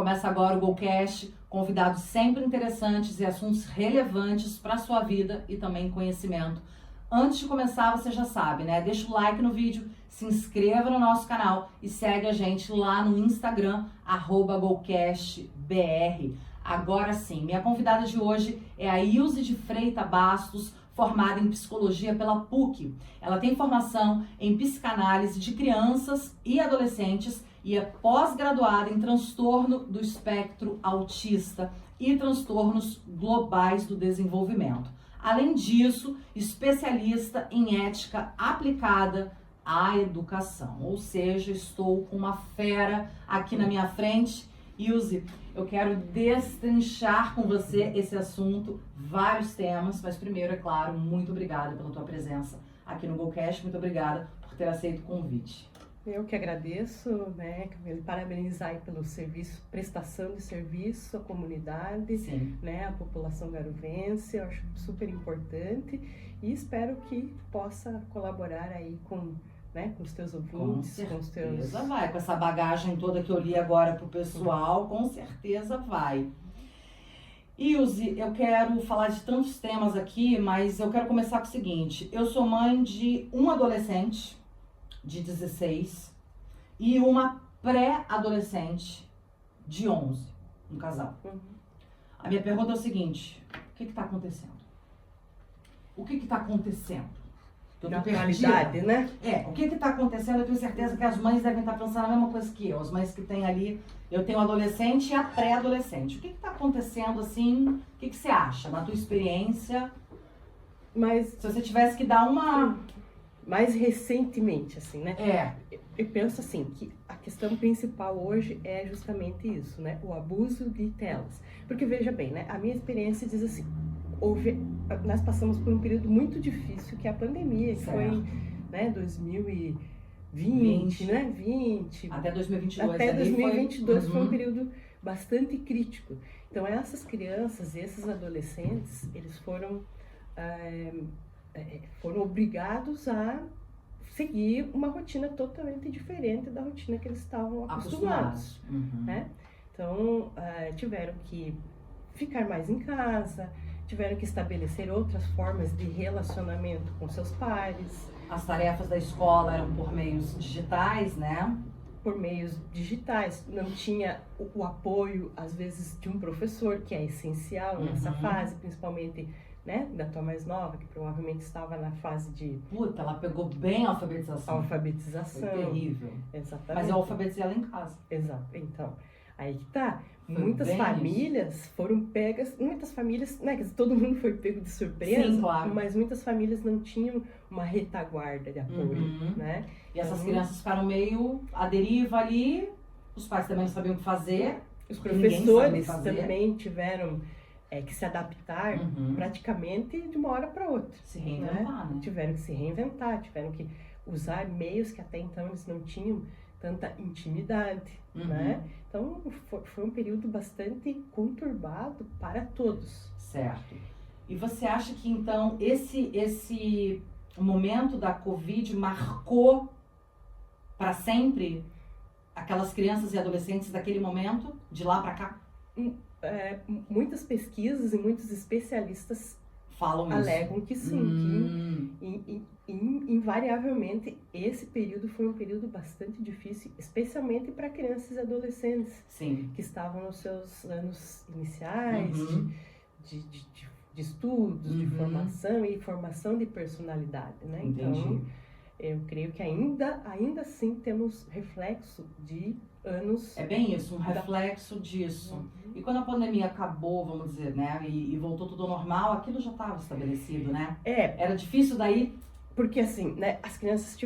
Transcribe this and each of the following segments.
Começa agora o GoCast, convidados sempre interessantes e assuntos relevantes para a sua vida e também conhecimento. Antes de começar, você já sabe, né? Deixa o like no vídeo, se inscreva no nosso canal e segue a gente lá no Instagram, @GoCastBR. Agora sim, minha convidada de hoje é a Ilse de Freitas Bastos, formada em psicologia pela PUC. Ela tem formação em psicanálise de crianças e adolescentes e é pós-graduada em transtorno do espectro autista e transtornos globais do desenvolvimento. Além disso, especialista em ética aplicada à educação. Ou seja, estou com uma fera aqui na minha frente. Ilse, eu quero destrinchar com você esse assunto, vários temas, mas primeiro, é claro, muito obrigada pela tua presença aqui no GoCast, muito obrigada por ter aceito o convite. Eu que agradeço, né, parabenizar aí pelo serviço, prestação de serviço à comunidade, Sim. né, à população garuvense, eu acho super importante e espero que possa colaborar aí com os teus ouvintes, com os teus... Vai, com essa bagagem toda que eu li agora pro pessoal, com certeza vai. Ilse, eu quero falar de tantos temas aqui, mas eu quero começar com o seguinte, eu sou mãe de um adolescente de 16 e uma pré-adolescente de 11, um casal. A minha pergunta é o seguinte, o que está acontecendo? O que está acontecendo? Na realidade, né? O que está acontecendo? Eu tenho certeza que as mães devem estar pensando a mesma coisa que eu. As mães que têm ali, eu tenho adolescente e a pré-adolescente. O que está acontecendo assim? O que você acha, na tua experiência? Mas se você tivesse que dar uma... Mais recentemente, assim, né? Eu penso assim, que a questão principal hoje é justamente isso, né? O abuso de telas. Porque veja bem, né? A minha experiência diz assim, nós passamos por um período muito difícil, que é a pandemia, que foi, né, 2020, né? 20. Até 2022. Até 2022 foi um período bastante crítico. Então, essas crianças e esses adolescentes, eles foram obrigados a seguir uma rotina totalmente diferente da rotina que eles estavam acostumados. Né? Então, tiveram que ficar mais em casa, tiveram que estabelecer outras formas de relacionamento com seus pares. As tarefas da escola eram por meios digitais, né? Por meios digitais, não tinha o apoio, às vezes, de um professor, que é essencial nessa fase, principalmente, né, da tua mais nova, que provavelmente estava na fase de... Ela pegou bem a alfabetização. Alfabetização. Foi terrível. Exatamente. Mas eu alfabetizei ela em casa. Exato. Então, aí que tá. Muitas famílias foram pegas, muitas famílias, né, quer dizer, todo mundo foi pego de surpresa, sim, claro. Mas muitas famílias não tinham uma retaguarda de apoio, né? E essas crianças ficaram meio à deriva ali, os pais também não sabiam o que fazer. Os professores também tiveram que se adaptar praticamente de uma hora para outra. Se reinventar, né? Tiveram que se reinventar, tiveram que usar meios que até então eles não tinham tanta intimidade, né? Então, foi um período bastante conturbado para todos. Certo. E você acha que, então, esse momento da Covid marcou para sempre aquelas crianças e adolescentes daquele momento, de lá para cá? Muitas pesquisas e muitos especialistas alegam que sim, que invariavelmente esse período foi um período bastante difícil, especialmente para crianças e adolescentes que estavam nos seus anos iniciais de estudos, de formação e formação de personalidade, né? Então, eu creio que ainda assim temos reflexo de anos... É bem isso, um reflexo disso. E quando a pandemia acabou, vamos dizer, né, e voltou tudo ao normal, aquilo já estava estabelecido, né? Era difícil daí? Porque assim, né, as crianças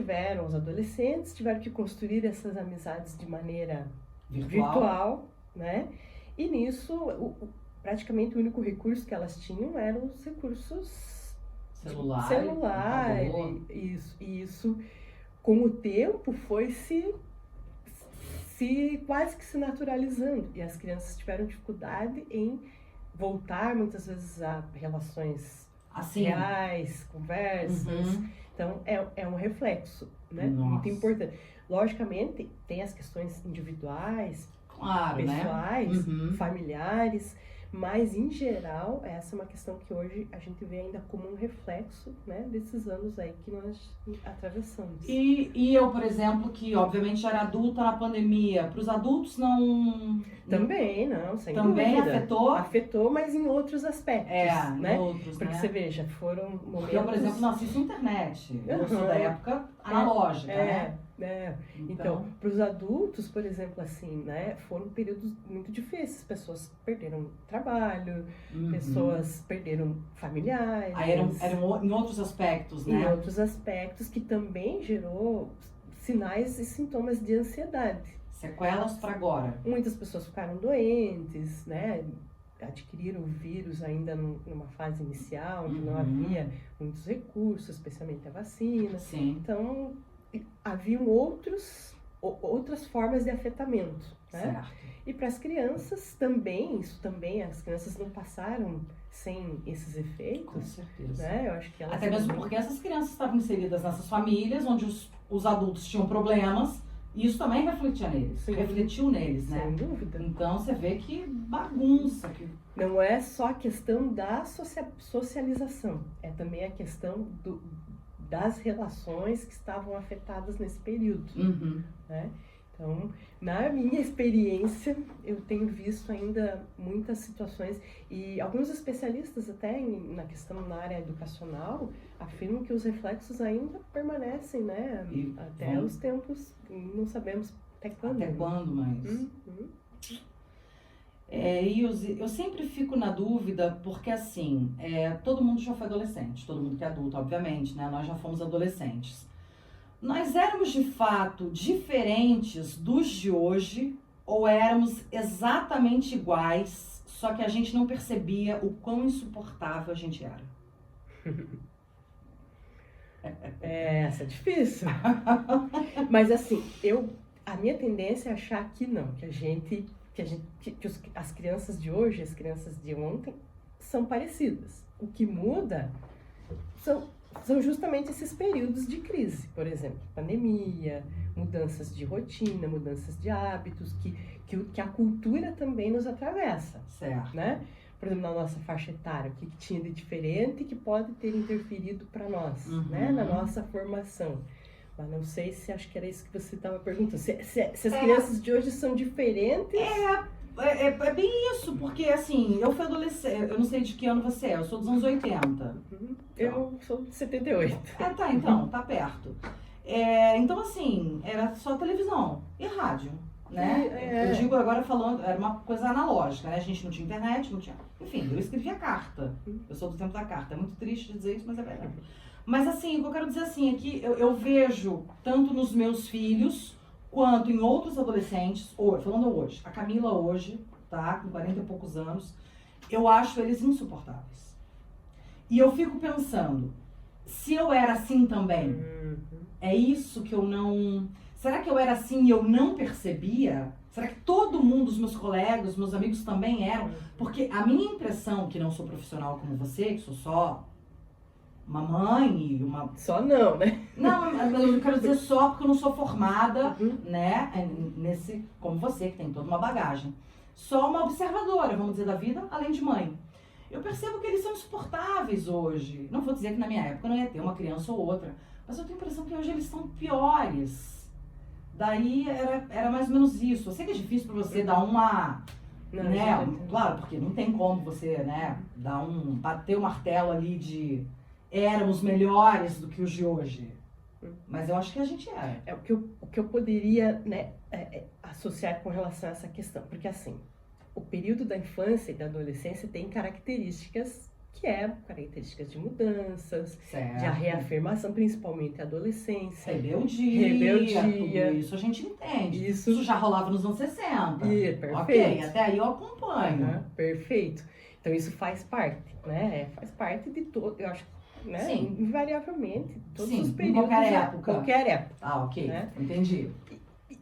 os adolescentes tiveram que construir essas amizades de maneira virtual, né? E nisso, praticamente o único recurso que elas tinham eram os recursos celular, isso com o tempo foi se quase que se naturalizando, e as crianças tiveram dificuldade em voltar muitas vezes a relações reais, conversas. Então é um reflexo, né? Muito importante. Logicamente tem as questões individuais, claro, pessoais, familiares. Mas, em geral, essa é uma questão que hoje a gente vê ainda como um reflexo, né, desses anos aí que nós atravessamos. E eu, por exemplo, que obviamente já era adulta na pandemia, para os adultos não... Também, não, sem também dúvida. afetou? Afetou, mas em outros aspectos, né? Em outros, porque você veja, foram momentos... Eu, por exemplo, nasci sem internet. Eu sou da época analógica, né? Então, para os adultos, por exemplo, assim, né, foram períodos muito difíceis. Pessoas perderam trabalho, pessoas perderam familiares. Aí eram em outros aspectos, né? Em outros aspectos, que também gerou sinais e sintomas de ansiedade. Sequelas para agora. Muitas pessoas ficaram doentes, né? Adquiriram o vírus ainda numa fase inicial, onde não havia muitos recursos, especialmente a vacina. Sim. Então, haviam outras formas de afetamento, né? Certo. E para as crianças também, as crianças não passaram sem esses efeitos. Com certeza. Né? Eu acho que até mesmo porque essas crianças estavam inseridas nessas famílias onde os adultos tinham problemas, e isso também refletiu neles, né? Sem dúvida. Então você vê que bagunça. Não é só a questão da socialização, é também a questão das relações que estavam afetadas nesse período, né? Então, na minha experiência, eu tenho visto ainda muitas situações, e alguns especialistas até na questão na área educacional afirmam que os reflexos ainda permanecem, né? Até os tempos, não sabemos até quando. Até quando, mas... eu sempre fico na dúvida, porque assim, todo mundo já foi adolescente, todo mundo que é adulto, obviamente, né? Nós já fomos adolescentes. Nós éramos de fato diferentes dos de hoje, ou éramos exatamente iguais, só que a gente não percebia o quão insuportável a gente era? Essa é difícil. Mas assim, a minha tendência é achar que não, que as crianças de hoje, as crianças de ontem, são parecidas. O que muda são justamente esses períodos de crise, por exemplo, pandemia, mudanças de rotina, mudanças de hábitos, que a cultura também nos atravessa. Certo. Né? Por exemplo, na nossa faixa etária, o que tinha de diferente que pode ter interferido para nós, né? Na nossa formação. Mas não sei se acho que era isso que você estava perguntando. Se as crianças de hoje são diferentes... É bem isso, porque assim, eu fui adolescente, eu não sei de que ano você é, eu sou dos anos 80. Eu sou de 78. Então, tá perto. Então assim, era só televisão e rádio, né? Eu digo agora falando, era uma coisa analógica, né? A gente não tinha internet, não tinha... Enfim, eu escrevia carta. Eu sou do tempo da carta. É muito triste dizer isso, mas é verdade. Mas assim, o que eu quero dizer assim é que eu vejo tanto nos meus filhos quanto em outros adolescentes, falando hoje, a Camila hoje, tá, com 40 e poucos anos, eu acho eles insuportáveis. E eu fico pensando, se eu era assim também, é isso que eu não... Será que eu era assim e eu não percebia? Será que todo mundo, os meus colegas, os meus amigos também eram? Porque a minha impressão, que não sou profissional como você, que sou só uma mãe e uma... Só não, né? Não, eu quero dizer só porque eu não sou formada, né, como você, que tem toda uma bagagem. Só uma observadora, vamos dizer, da vida, além de mãe. Eu percebo que eles são insuportáveis hoje. Não vou dizer que na minha época não ia ter uma criança ou outra, mas eu tenho a impressão que hoje eles são piores. Daí era mais ou menos isso. Eu sei que é difícil para você dar uma... claro, porque não tem como você, né, bater o martelo ali de... éramos melhores do que os de hoje. Mas eu acho que a gente era. O que eu poderia, né, associar com relação a essa questão. Porque assim, o período da infância e da adolescência tem características características de mudanças, certo, de reafirmação, principalmente a adolescência. Rebeldia. Tudo isso a gente entende. Isso já rolava nos anos 60. Perfeito. Ok, até aí eu acompanho. Perfeito. Então isso faz parte, né? Faz parte de todo, eu acho, né? Sim. Invariavelmente, todos Sim, os períodos. Em qualquer época. Ah, ok. Né? Entendi.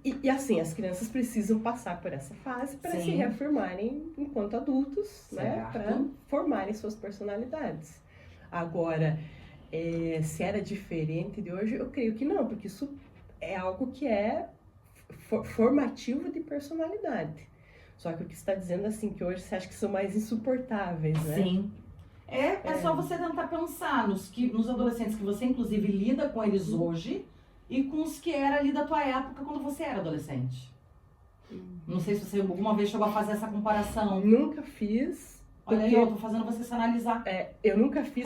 E assim, as crianças precisam passar por essa fase para se reafirmarem enquanto adultos, certo, né? Para formarem suas personalidades. Agora, se era diferente de hoje, eu creio que não, porque isso é algo que é formativo de personalidade. Só que o que você está dizendo assim, que hoje você acha que são mais insuportáveis, né? Sim. É só você tentar pensar nos adolescentes que você, inclusive, lida com eles hoje e com os que era ali da tua época quando você era adolescente. Não sei se você alguma vez chegou a fazer essa comparação. Nunca fiz. Olha aí, eu tô fazendo você se analisar. Eu nunca fiz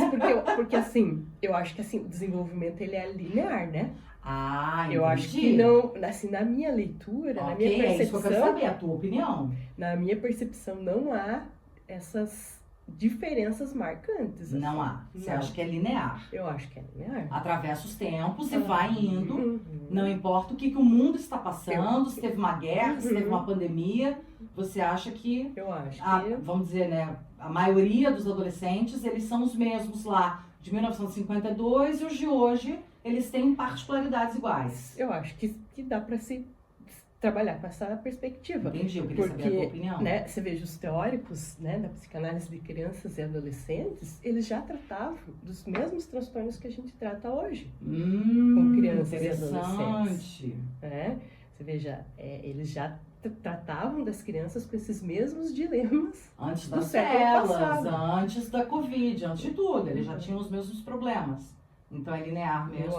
porque assim, eu acho que assim, o desenvolvimento ele é linear, né? Ah, entendi. Eu acho que não, assim, na minha leitura, na minha percepção... É isso que eu quero saber, a tua opinião. Na minha percepção, não há essas diferenças marcantes. Assim. Não há. Você acha que é linear? Eu acho que é linear. Atravessa os tempos e vai indo. Não importa o que o mundo está passando, se teve uma guerra, se teve uma pandemia. Você acha que... Eu acho vamos dizer, né? A maioria dos adolescentes, eles são os mesmos lá de 1952 e os de hoje, eles têm particularidades iguais. Eu acho que dá para se trabalhar com essa perspectiva. Entendi, eu queria saber a tua opinião. Né, você veja, os teóricos, né, da psicanálise de crianças e adolescentes, eles já tratavam dos mesmos transtornos que a gente trata hoje com crianças e adolescentes. Né? Você veja, eles já tratavam das crianças com esses mesmos dilemas antes das células, antes da Covid, antes de tudo, eles já tinham os mesmos problemas. Então é linear mesmo.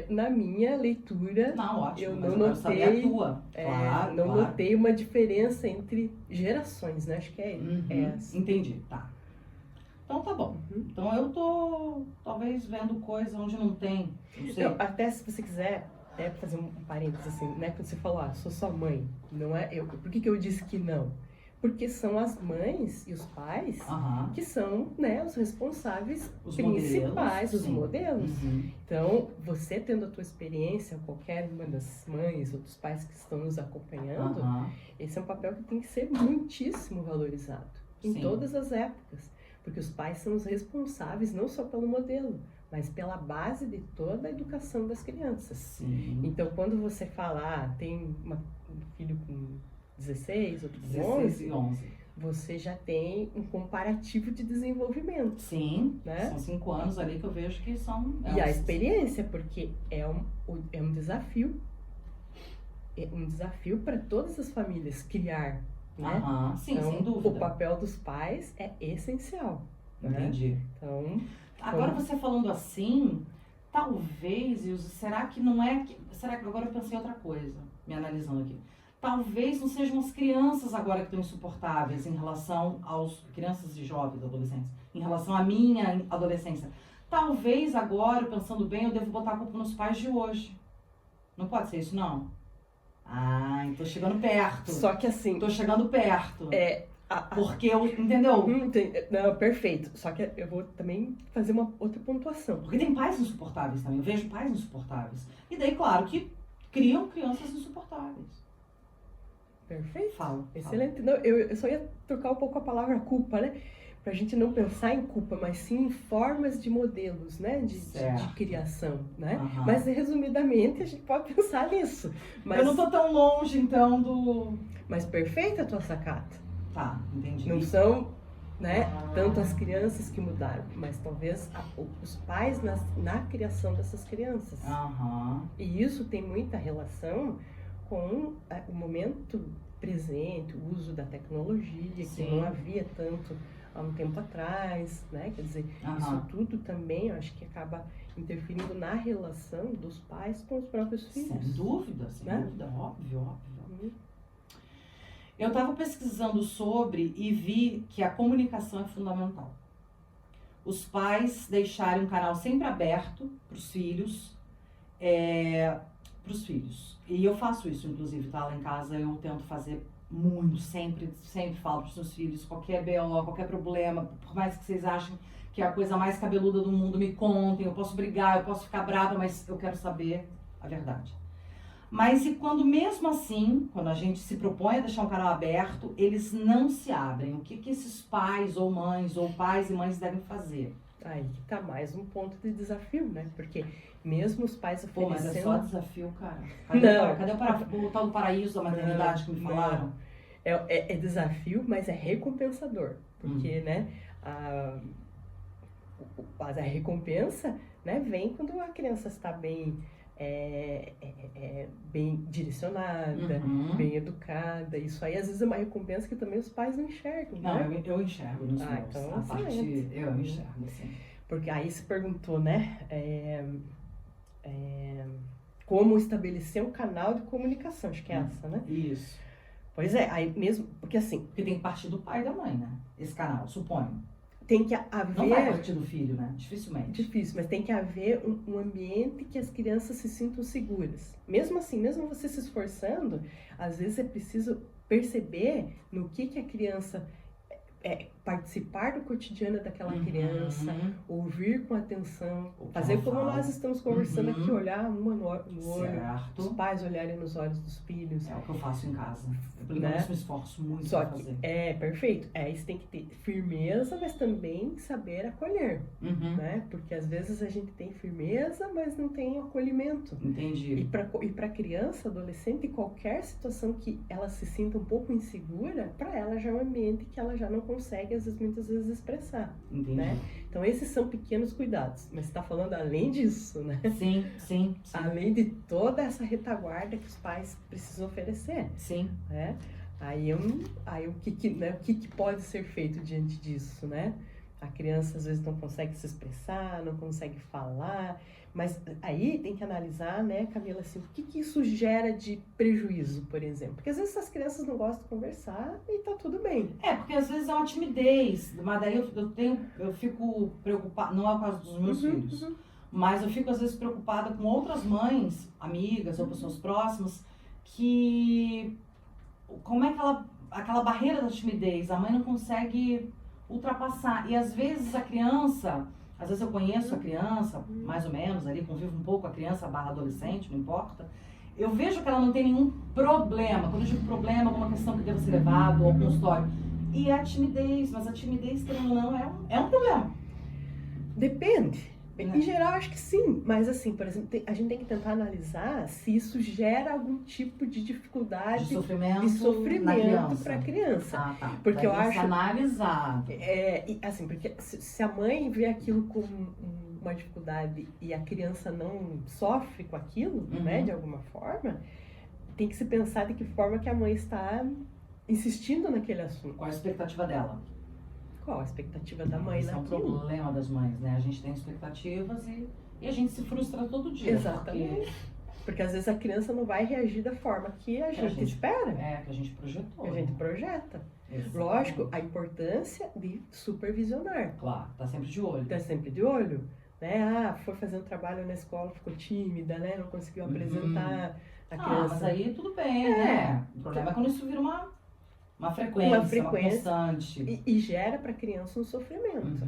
Na minha leitura, não, ótimo, eu não notei, saber a tua. Claro, não notei uma diferença entre gerações, né? Acho que é essa. Entendi, tá. Então tá bom. Então eu tô talvez vendo coisa onde não tem. Não sei. Até se você quiser fazer um parênteses assim, né? Quando você falou, sou sua mãe, não é eu. Por que eu disse que não? Porque são as mães e os pais que são, né, os responsáveis principais, os modelos. Então, você tendo a tua experiência, qualquer uma das mães ou dos pais que estão nos acompanhando, esse é um papel que tem que ser muitíssimo valorizado em todas as épocas. Porque os pais são os responsáveis não só pelo modelo, mas pela base de toda a educação das crianças. Sim. Então, quando você fala, tem um filho com 16, outro com 11, você já tem um comparativo de desenvolvimento. Sim, né? São 5 anos ali que eu vejo que são... E a experiência, porque é um desafio. É um desafio para todas as famílias criar, né? Sim, então, sem dúvida. O papel dos pais é essencial. Entendi. Né? Então, agora você falando assim, talvez, Ilse, será que não é... Será que agora eu pensei em outra coisa, me analisando aqui. Talvez não sejam as crianças agora que estão insuportáveis em relação aos crianças e jovens, adolescentes, em relação à minha adolescência. Talvez agora, pensando bem, eu devo botar a culpa nos pais de hoje. Não pode ser isso, não? Tô chegando perto. Só que assim... Tô chegando perto. Porque eu... Entendeu? Não, perfeito. Só que eu vou também fazer uma outra pontuação. Porque tem pais insuportáveis também. Eu vejo pais insuportáveis. E daí, claro, que criam crianças insuportáveis. Perfeito. Fala. Excelente. Não, eu só ia trocar um pouco a palavra culpa, né? Pra gente não pensar em culpa, mas sim em formas de modelos, né? De criação, né? Mas, resumidamente, a gente pode pensar nisso. Mas... Eu não tô tão longe, então, do... Mas perfeita a tua sacada. Tá, entendi. Não são, né, tanto as crianças que mudaram, mas talvez os pais na criação dessas crianças. E isso tem muita relação com o momento presente, o uso da tecnologia, que não havia tanto há um tempo atrás, né? Quer dizer, isso tudo também, eu acho que acaba interferindo na relação dos pais com os próprios filhos. Sem dúvida, óbvio. Eu estava pesquisando sobre e vi que a comunicação é fundamental. Os pais deixarem um canal sempre aberto para os filhos, E eu faço isso, inclusive, tá? Lá em casa eu tento fazer muito, sempre falo para os meus filhos, qualquer BO, qualquer problema, por mais que vocês achem que é a coisa mais cabeluda do mundo, me contem, eu posso brigar, eu posso ficar brava, mas eu quero saber a verdade. Mas e quando mesmo assim, quando a gente se propõe a deixar um canal aberto, eles não se abrem? O que esses pais ou mães, ou pais e mães devem fazer? Aí que tá mais um ponto de desafio, né? Porque mesmo os pais oferecendo... Mas é só desafio, cara. Cadê o tal do paraíso da maternidade que me falaram? É desafio, mas é recompensador. Porque, né, a recompensa, né, vem quando a criança está bem bem direcionada, bem educada. Isso aí, às vezes, é uma recompensa que também os pais não enxergam, Não, né? eu enxergo nos meus. Então, A parte, eu enxergo, assim. Porque aí se perguntou, né? Como estabelecer um canal de comunicação, acho que é essa, né? Isso. Pois é, aí mesmo, porque assim... Porque tem que partir do pai e da mãe, né? Esse canal, suponho. Tem que haver... Não vai partir do filho, né? Dificilmente. Difícil, mas tem que haver um ambiente que as crianças se sintam seguras. Mesmo assim, mesmo você se esforçando, às vezes é preciso perceber no que a criança... participar do cotidiano daquela criança, ouvir com atenção, fazer como nós estamos conversando aqui, olhar uma no olho, os pais olharem nos olhos dos filhos. É o que eu faço em casa. Eu, pelo menos, me esforço muito Só pra fazer. Perfeito. Isso tem que ter firmeza, mas também saber acolher, né? Porque às vezes a gente tem firmeza, mas não tem acolhimento. Entendi. E para criança, adolescente, qualquer situação que ela se sinta um pouco insegura, para ela já é um ambiente que ela já não consegue, muitas vezes, expressar. Entendi. Né? Então, esses são pequenos cuidados. Mas você está falando além disso, né? Sim. Além de toda essa retaguarda que os pais precisam oferecer. Sim. Né? Aí o que pode ser feito diante disso, né? A criança, às vezes, não consegue se expressar, não consegue falar... Mas aí tem que analisar, né, Camila, assim, o que isso gera de prejuízo, por exemplo? Porque às vezes as crianças não gostam de conversar e tá tudo bem. Porque às vezes é uma timidez, mas daí eu fico preocupada, não é o caso dos meus filhos, mas eu fico às vezes preocupada com outras mães, amigas ou pessoas próximas, que como é aquela barreira da timidez, a mãe não consegue ultrapassar. E às vezes a criança... Às vezes eu conheço a criança, mais ou menos, ali, convivo um pouco com a criança / adolescente, não importa. Eu vejo que ela não tem nenhum problema. Quando eu digo problema, alguma questão que deva ser levado ao consultório. E a timidez, mas a timidez, querendo ou não, é um problema. Depende. Em geral, acho que sim. Mas assim, por exemplo, a gente tem que tentar analisar se isso gera algum tipo de dificuldade, de sofrimento para a criança. Tá. Porque eu acho... analisar. Assim, porque se a mãe vê aquilo como uma dificuldade e a criança não sofre com aquilo, né, de alguma forma, tem que se pensar de que forma que a mãe está insistindo naquele assunto. Qual a expectativa dela? Qual a expectativa da mãe naquilo? Esse é um problema das mães, né? A gente tem expectativas e a gente se frustra todo dia. Exatamente. Porque às vezes a criança não vai reagir da forma que a gente espera. Que a gente projetou. Que a gente projeta. Exatamente. Lógico, a importância de supervisionar. Claro, tá sempre de olho. Tá sempre de olho. Né? Foi fazer um trabalho na escola, ficou tímida, né? Não conseguiu apresentar a criança. Mas aí tudo bem, né? O problema é quando isso vira uma frequência, uma constante. E gera para a criança um sofrimento.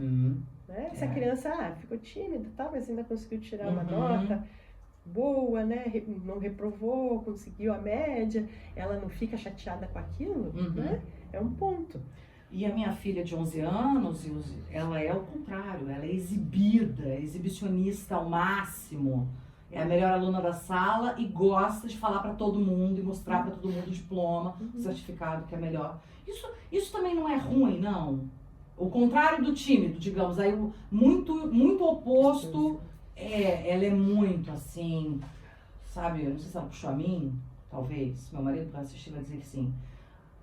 Né? Se a criança ficou tímida, mas ainda conseguiu tirar uma nota boa, né? Não reprovou, conseguiu a média, ela não fica chateada com aquilo, né? É um ponto. E a minha filha de 11 anos, ela é o contrário, ela é exibida, exibicionista ao máximo. É a melhor aluna da sala e gosta de falar para todo mundo e mostrar para todo mundo o diploma, o certificado que é melhor. Isso também não é ruim, não. O contrário do tímido, digamos, aí muito oposto, ela é muito assim, sabe, eu não sei se ela puxou a mim, talvez, meu marido vai assistir vai dizer que sim.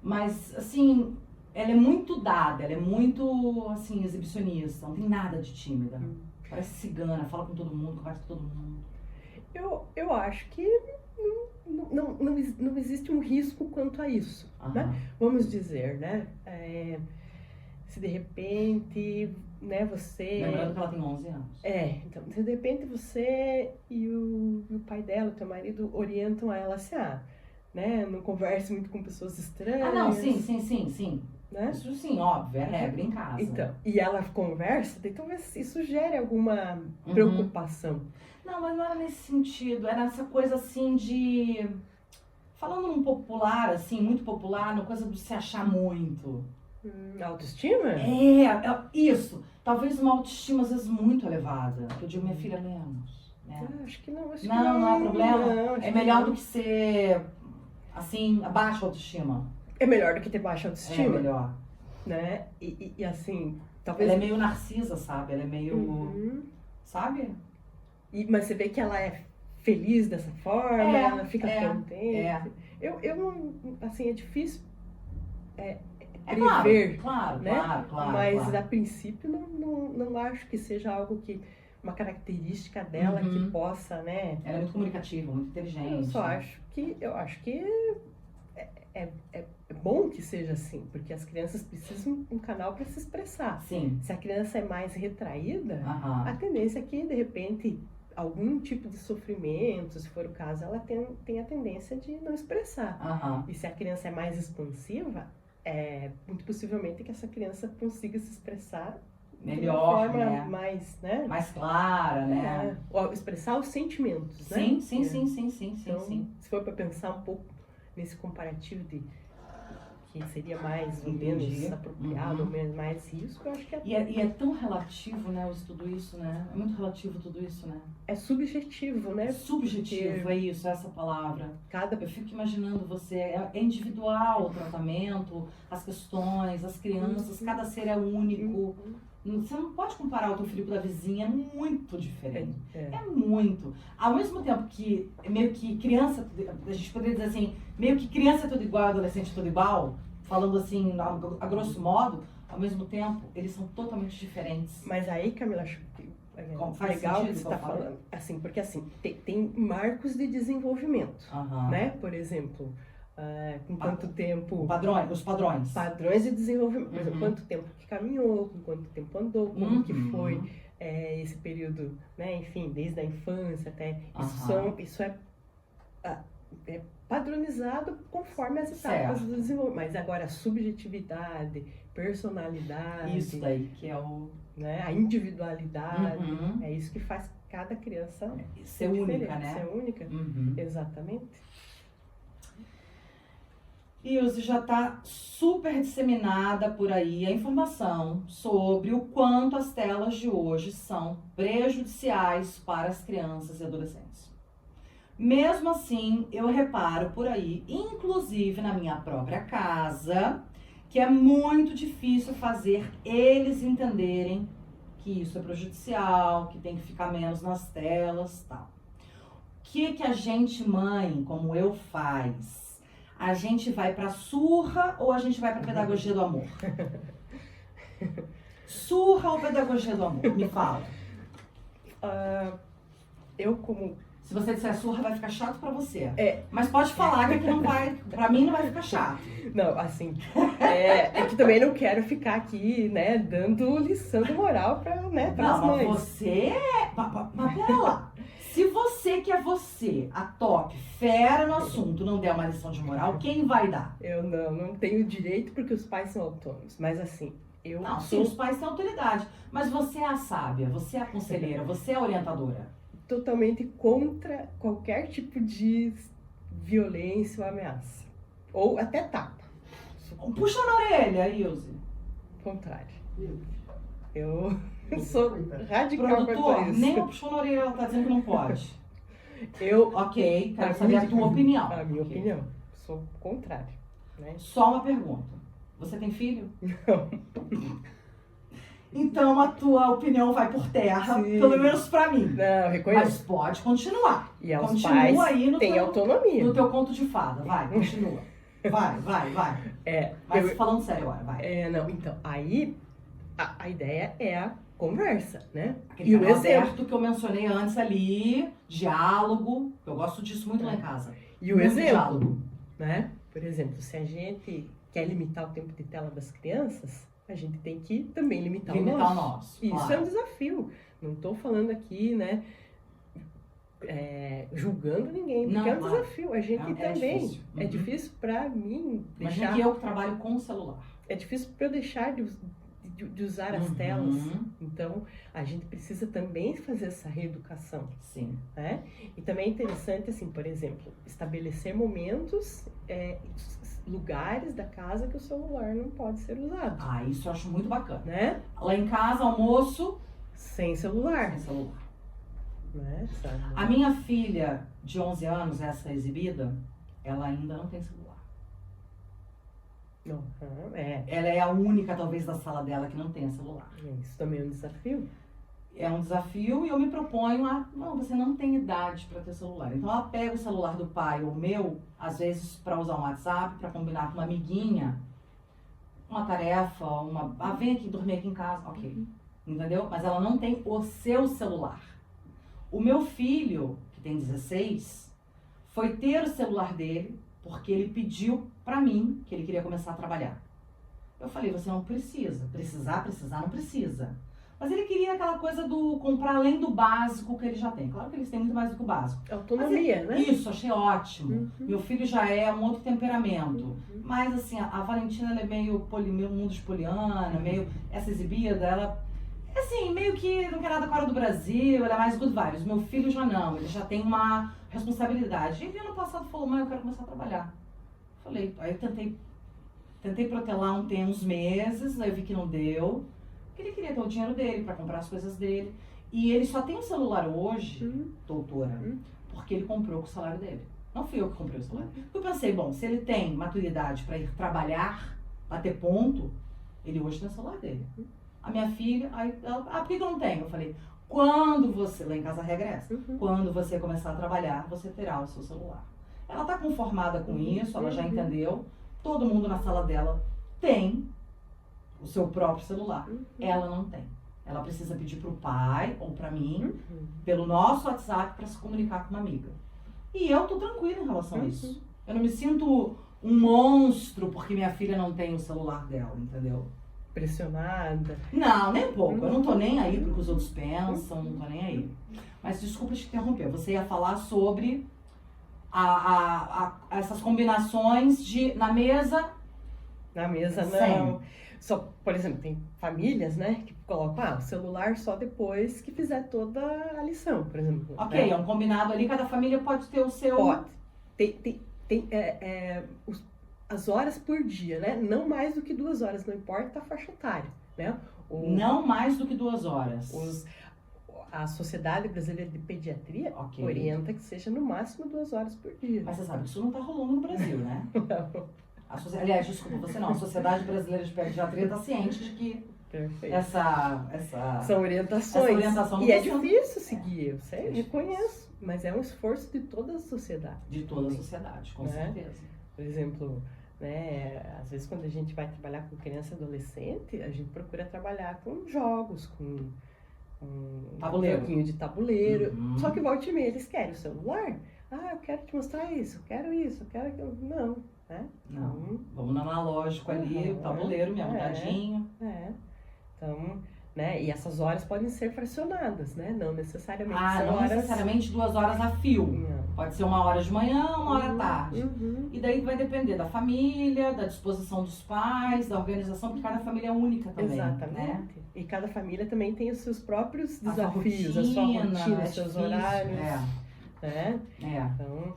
Mas, assim, ela é muito dada, ela é muito, assim, exibicionista, não tem nada de tímida. Parece cigana, fala com todo mundo, conversa com todo mundo. Eu acho que não existe um risco quanto a isso, né? Vamos dizer, né? Se de repente, né, você... Lembrando que ela tem 11 anos. Então, se de repente você e o pai dela, o teu marido, orientam ela assim, né? Não converse muito com pessoas estranhas. Não, sim. Né? Isso sim, óbvio, é regra em casa. Então, e ela conversa, então isso gera alguma preocupação. Não, mas não era nesse sentido, era essa coisa assim de... Falando num popular, assim, muito popular, uma coisa de se achar muito. Autoestima? Isso. Talvez uma autoestima, às vezes, muito elevada. Eu digo, minha filha, menos. Né? Acho que não. Não é problema. É melhor do que ser, assim, baixa autoestima. É melhor do que ter baixa autoestima. É melhor. Né? E assim, talvez... Ela é meio narcisa, sabe? Ela é meio... Sabe? Mas você vê que ela é feliz dessa forma, ela fica contente. Eu não, assim, é difícil prever, claro, né? Claro, mas a princípio não acho que seja algo que, uma característica dela que possa, né? Ela é muito comunicativa, muito inteligente. Eu acho que é bom que seja assim, porque as crianças precisam de um canal para se expressar. Sim. Se a criança é mais retraída, a tendência é que, de repente, algum tipo de sofrimento, se for o caso, ela tem a tendência de não expressar. E se a criança é mais expansiva, muito possivelmente que essa criança consiga se expressar melhor, de uma forma mais, né? Mais clara, né? Ou expressar os sentimentos, né? Sim. Então, se for para pensar um pouco nesse comparativo de que seria mais ou menos apropriado, ou menos mais risco, eu acho que E é tão relativo, né, o estudo isso, né? É muito relativo tudo isso, né? É subjetivo, né? Subjetivo, é isso, essa palavra. Eu fico imaginando você, é individual o tratamento, as questões, as crianças, cada ser é único. Você não pode comparar o teu filho com o da vizinha, é muito diferente. É muito. Ao mesmo tempo que, meio que criança, a gente poderia dizer assim, meio que criança é tudo igual, adolescente é tudo igual, falando assim, a grosso modo, ao mesmo tempo, eles são totalmente diferentes. Mas aí, Camila, acho que legal que você está falando, assim, porque assim, tem marcos de desenvolvimento, né? Por exemplo, com quanto tempo... Os padrões. Padrões de desenvolvimento. Por exemplo, quanto tempo que caminhou, com quanto tempo andou, como que foi esse período, né? Enfim, desde a infância até... Isso é padronizado conforme as etapas do desenvolvimento. Mas agora, subjetividade, personalidade... Isso daí, que é o... Né? A individualidade, é isso que faz cada criança ser única, né? Ser única, exatamente. Ilse, já está super disseminada por aí a informação sobre o quanto as telas de hoje são prejudiciais para as crianças e adolescentes. Mesmo assim, eu reparo por aí, inclusive na minha própria casa, que é muito difícil fazer eles entenderem que isso é prejudicial, que tem que ficar menos nas telas, tal. O que a gente, mãe, como eu, faz? A gente vai pra surra ou a gente vai pra pedagogia do amor? Surra ou pedagogia do amor? Me fala. Se você disser surra, vai ficar chato pra você. Mas pode falar que aqui não vai, pra mim não vai ficar chato. Não, assim, é que também não quero ficar aqui, né, dando lição de moral pra, né, pras mães. Não, mas você mas pera lá. Se você que é você, a top, fera no assunto, não der uma lição de moral, quem vai dar? Eu não tenho direito porque os pais são autônomos, mas assim, sim, os pais têm autoridade, mas você é a sábia, você é a conselheira, você é a orientadora. Totalmente contra qualquer tipo de violência ou ameaça. Ou até tapa. Puxa na orelha, Ilse. Contrário. Eu sou radical quanto isso. Nem o puxão na orelha ela tá dizendo que não pode. Ok, quero saber a tua opinião. A minha opinião. Sou contrário. Né? Só uma pergunta. Você tem filho? Não. Então a tua opinião vai por terra, pelo menos pra mim. Não, reconheço. Mas pode continuar. E os pais aí no têm autonomia. No teu conto de fada, vai, continua. Vai. Mas falando sério agora, vai. Não, então, aí a ideia é a conversa, né? Aquele canal aberto que eu mencionei antes ali, diálogo, eu gosto disso muito lá em casa. E o exemplo, diálogo, né? Por exemplo, se a gente quer limitar o tempo de tela das crianças, a gente tem que também limitar o nosso. Isso claro. É um desafio. Não estou falando aqui, né, julgando ninguém, porque é um desafio. A gente também. É difícil para mim deixar... Imagina que eu trabalho com o celular. É difícil para eu deixar de usar as telas. Então, a gente precisa também fazer essa reeducação. Sim. Né? E também é interessante, assim, por exemplo, estabelecer momentos... lugares da casa que o celular não pode ser usado. Isso eu acho muito bacana. Né? Lá em casa, almoço... Sem celular. Sem celular. Né? A minha filha, de 11 anos, essa exibida, ela ainda não tem celular. Uhum, Ela é a única, talvez, da sala dela que não tem celular. Isso também é um desafio. é um desafio e eu me proponho não, você não tem idade para ter celular. Então ela pega o celular do pai ou meu, às vezes para usar um WhatsApp, para combinar com uma amiguinha, uma tarefa, vem aqui dormir aqui em casa, ok. Entendeu? Mas ela não tem o seu celular. O meu filho, que tem 16, foi ter o celular dele porque ele pediu para mim que ele queria começar a trabalhar. Eu falei, você não precisa. Precisar, não precisa. Mas ele queria aquela coisa do comprar além do básico que ele já tem. Claro que eles têm muito mais do que o básico. Autonomia, né? Isso, achei ótimo. Meu filho já é um outro temperamento. Mas assim, a Valentina, ela é meio mundo de poliana, meio essa exibida, ela... Assim, meio que não quer nada fora do Brasil, ela é mais good vibes. Meu filho já não, ele já tem uma responsabilidade. Ele ano passado falou, mãe, eu quero começar a trabalhar. Falei, aí eu tentei protelar uns meses, aí eu vi que não deu. Ele queria ter o dinheiro dele para comprar as coisas dele. E ele só tem um celular hoje, doutora, porque ele comprou com o salário dele. Não fui eu que comprei o celular. Eu pensei, bom, se ele tem maturidade para ir trabalhar, bater ponto, ele hoje tem o celular dele. A minha filha, por que eu não tenho? Eu falei, quando você, lá em casa a regra é essa, quando você começar a trabalhar, você terá o seu celular. Ela tá conformada com isso, ela já entendeu. Todo mundo na sala dela tem o seu próprio celular. Ela não tem. Ela precisa pedir pro pai ou pra mim, pelo nosso WhatsApp, para se comunicar com uma amiga. E eu tô tranquila em relação a isso. Eu não me sinto um monstro porque minha filha não tem o celular dela, entendeu? Pressionada. Não, nem um pouco. Eu não tô nem aí pro que os outros pensam, não tô nem aí. Mas desculpa te interromper. Você ia falar sobre essas combinações na mesa... Na mesa não. Só, por exemplo, tem famílias, né, que colocam o celular só depois que fizer toda a lição, por exemplo. Ok, né? É um combinado ali, cada família pode ter o seu... Pode. Tem as horas por dia, né? Não mais do que 2 horas, não importa a faixa etária, né? Não mais do que 2 horas. A Sociedade Brasileira de Pediatria orienta que seja no máximo 2 horas por dia. Mas você sabe que isso não tá rolando no Brasil, né? Não. Aliás, desculpa, você não. A Sociedade Brasileira de Pediatria está ciente de que são orientações. Essa orientação e é difícil seguir, eu sei, reconheço. Mas é um esforço de toda a sociedade. De toda a sociedade, com certeza. Por exemplo, né, às vezes quando a gente vai trabalhar com criança e adolescente, a gente procura trabalhar com jogos, com um joguinho de tabuleiro. Só que volta e meia eles querem o celular. Eu quero te mostrar isso, eu quero aquilo. Não. Não, vamos no analógico ali, o tabuleiro mesmo, dadinho. Então, né, e essas horas podem ser fracionadas, né? Não necessariamente necessariamente 2 horas a fio. Não. Pode ser 1 hora de manhã, 1 hora à tarde. E daí vai depender da família, da disposição dos pais, da organização, porque cada família é única também. Exatamente. Né? E cada família também tem os seus próprios desafios, a sua rotina, os seus horários. Né? Então...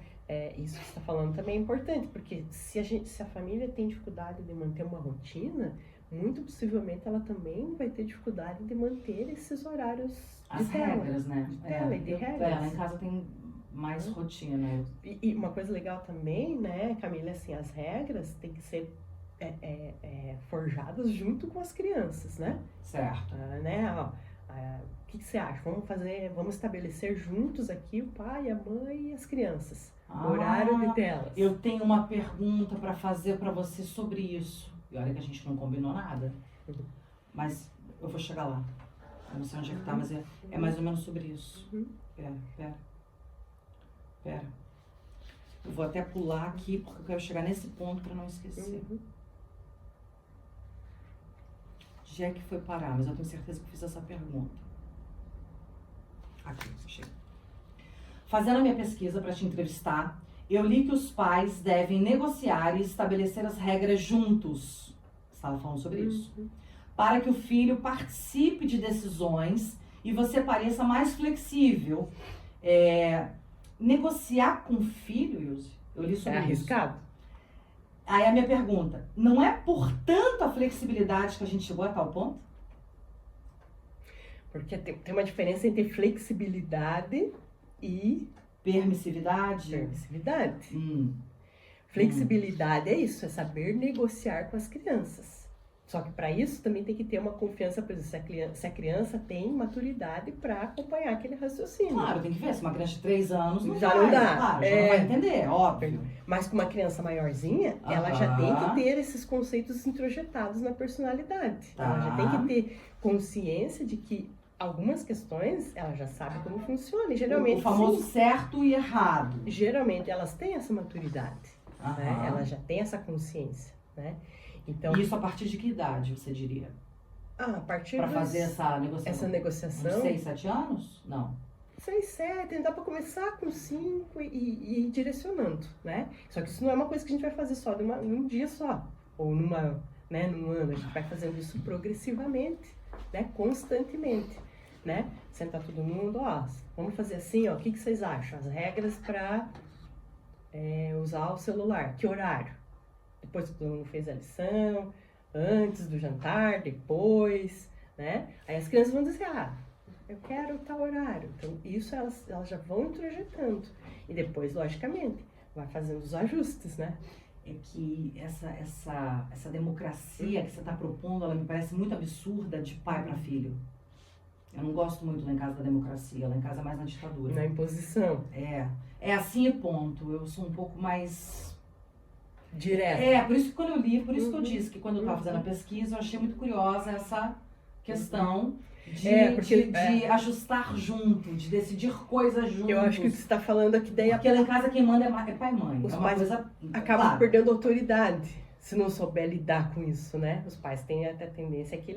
isso que você está falando também é importante, porque se a família tem dificuldade de manter uma rotina, muito possivelmente ela também vai ter dificuldade de manter esses horários de regras, né? De tela e de regras. Lá em casa tem mais rotina. E uma coisa legal também, né, Camila, assim, as regras têm que ser forjadas junto com as crianças, né? Certo. O que você acha? Vamos estabelecer juntos aqui o pai, a mãe e as crianças. Horário de telas. Eu tenho uma pergunta para fazer para você sobre isso. E olha que a gente não combinou nada. Mas eu vou chegar lá. Eu não sei onde é que tá, mas é mais ou menos sobre isso. Pera. Eu vou até pular aqui, porque eu quero chegar nesse ponto para não esquecer. Já é que foi parar, mas eu tenho certeza que eu fiz essa pergunta. Aqui, chega. Fazendo a minha pesquisa para te entrevistar, eu li que os pais devem negociar e estabelecer as regras juntos. Você estava falando sobre isso. Para que o filho participe de decisões e você pareça mais flexível. Negociar com o filho, Ilse, eu li sobre isso. É arriscado? Aí a minha pergunta, não é por tanta flexibilidade que a gente chegou a tal ponto? Porque tem uma diferença entre flexibilidade e permissividade. Flexibilidade é isso, é saber negociar com as crianças. Só que para isso também tem que ter uma confiança, por exemplo, se a criança tem maturidade para acompanhar aquele raciocínio. Claro, tem que ver. Se uma criança de 3 anos não já vai, não dá. Claro, já não vai entender, óbvio. Mas com uma criança maiorzinha, ela já tem que ter esses conceitos introjetados na personalidade. Tá. Ela já tem que ter consciência de que algumas questões ela já sabe como funciona. E geralmente, o famoso certo e errado. Geralmente elas têm essa maturidade, né? Elas já têm essa consciência, né? Então, isso a partir de que idade, você diria? A partir para fazer essa negociação? Uns 6, 7 anos? Não. 6, 7, dá para começar com 5 e ir direcionando, né? Só que isso não é uma coisa que a gente vai fazer só num dia só, ou num ano. A gente vai fazendo isso progressivamente, né? Constantemente, né? Sentar todo mundo, vamos fazer assim, o que vocês acham? As regras para usar o celular, que horário? Depois que todo mundo fez a lição, antes do jantar, depois, né? Aí as crianças vão dizer, eu quero tal horário. Então, isso elas já vão introjetando. E depois, logicamente, vai fazendo os ajustes, né? É que essa democracia que você está propondo, ela me parece muito absurda de pai para filho. Eu não gosto muito lá em casa da democracia, lá em casa é mais na ditadura. Na imposição. É assim e ponto. Eu sou um pouco mais... direto. Por isso que quando eu li, por isso que eu disse que quando eu estava fazendo a pesquisa, eu achei muito curiosa essa questão de ajustar junto, de decidir coisas juntos. Eu acho que o que você está falando aqui daí... Porque lá em casa quem manda é pai e mãe. Os pais acabam perdendo autoridade se não souber lidar com isso, né? Os pais têm até a tendência que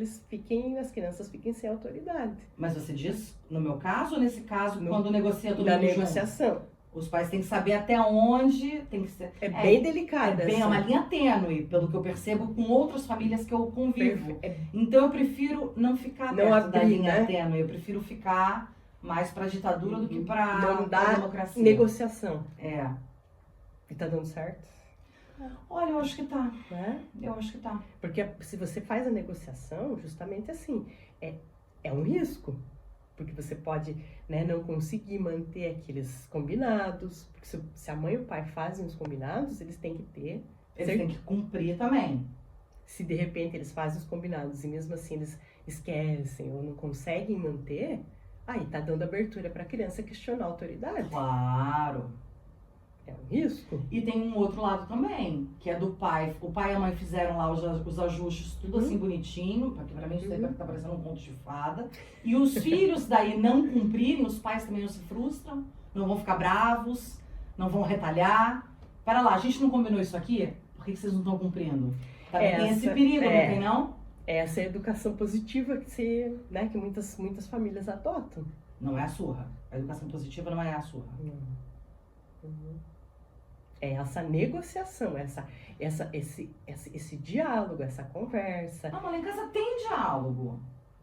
as crianças fiquem sem autoridade. Mas você diz, no meu caso ou nesse caso, quando negocia todo mundo junto? Na negociação. Os pais têm que saber até onde tem que ser. Bem delicada. É uma linha tênue, pelo que eu percebo com outras famílias que eu convivo. Então eu prefiro não ficar perto da linha tênue. Eu prefiro ficar mais para a ditadura do que para a democracia. Negociação. E tá dando certo? Olha, eu acho que tá. Eu acho que tá. Porque se você faz a negociação, justamente assim, é um risco. Porque você pode, não conseguir manter aqueles combinados. Porque se a mãe e o pai fazem os combinados, eles têm que ter... Eles têm que cumprir também. Se de repente eles fazem os combinados e mesmo assim eles esquecem ou não conseguem manter, aí tá dando abertura para a criança questionar a autoridade. Claro. É um risco. E tem um outro lado também, que é do pai. O pai e a mãe fizeram lá os ajustes, tudo assim bonitinho, porque pra mim isso aí tá parecendo um conto de fada. E os filhos daí não cumprirem, os pais também não se frustram, não vão ficar bravos, não vão retalhar. Pera lá, a gente não combinou isso aqui? Por que vocês não estão cumprindo? Tem esse perigo, não tem não? Essa é a educação positiva que muitas famílias adotam. Não é a surra. A educação positiva não é a surra. É essa negociação, esse diálogo, essa conversa. Não, mas lá em casa tem diálogo,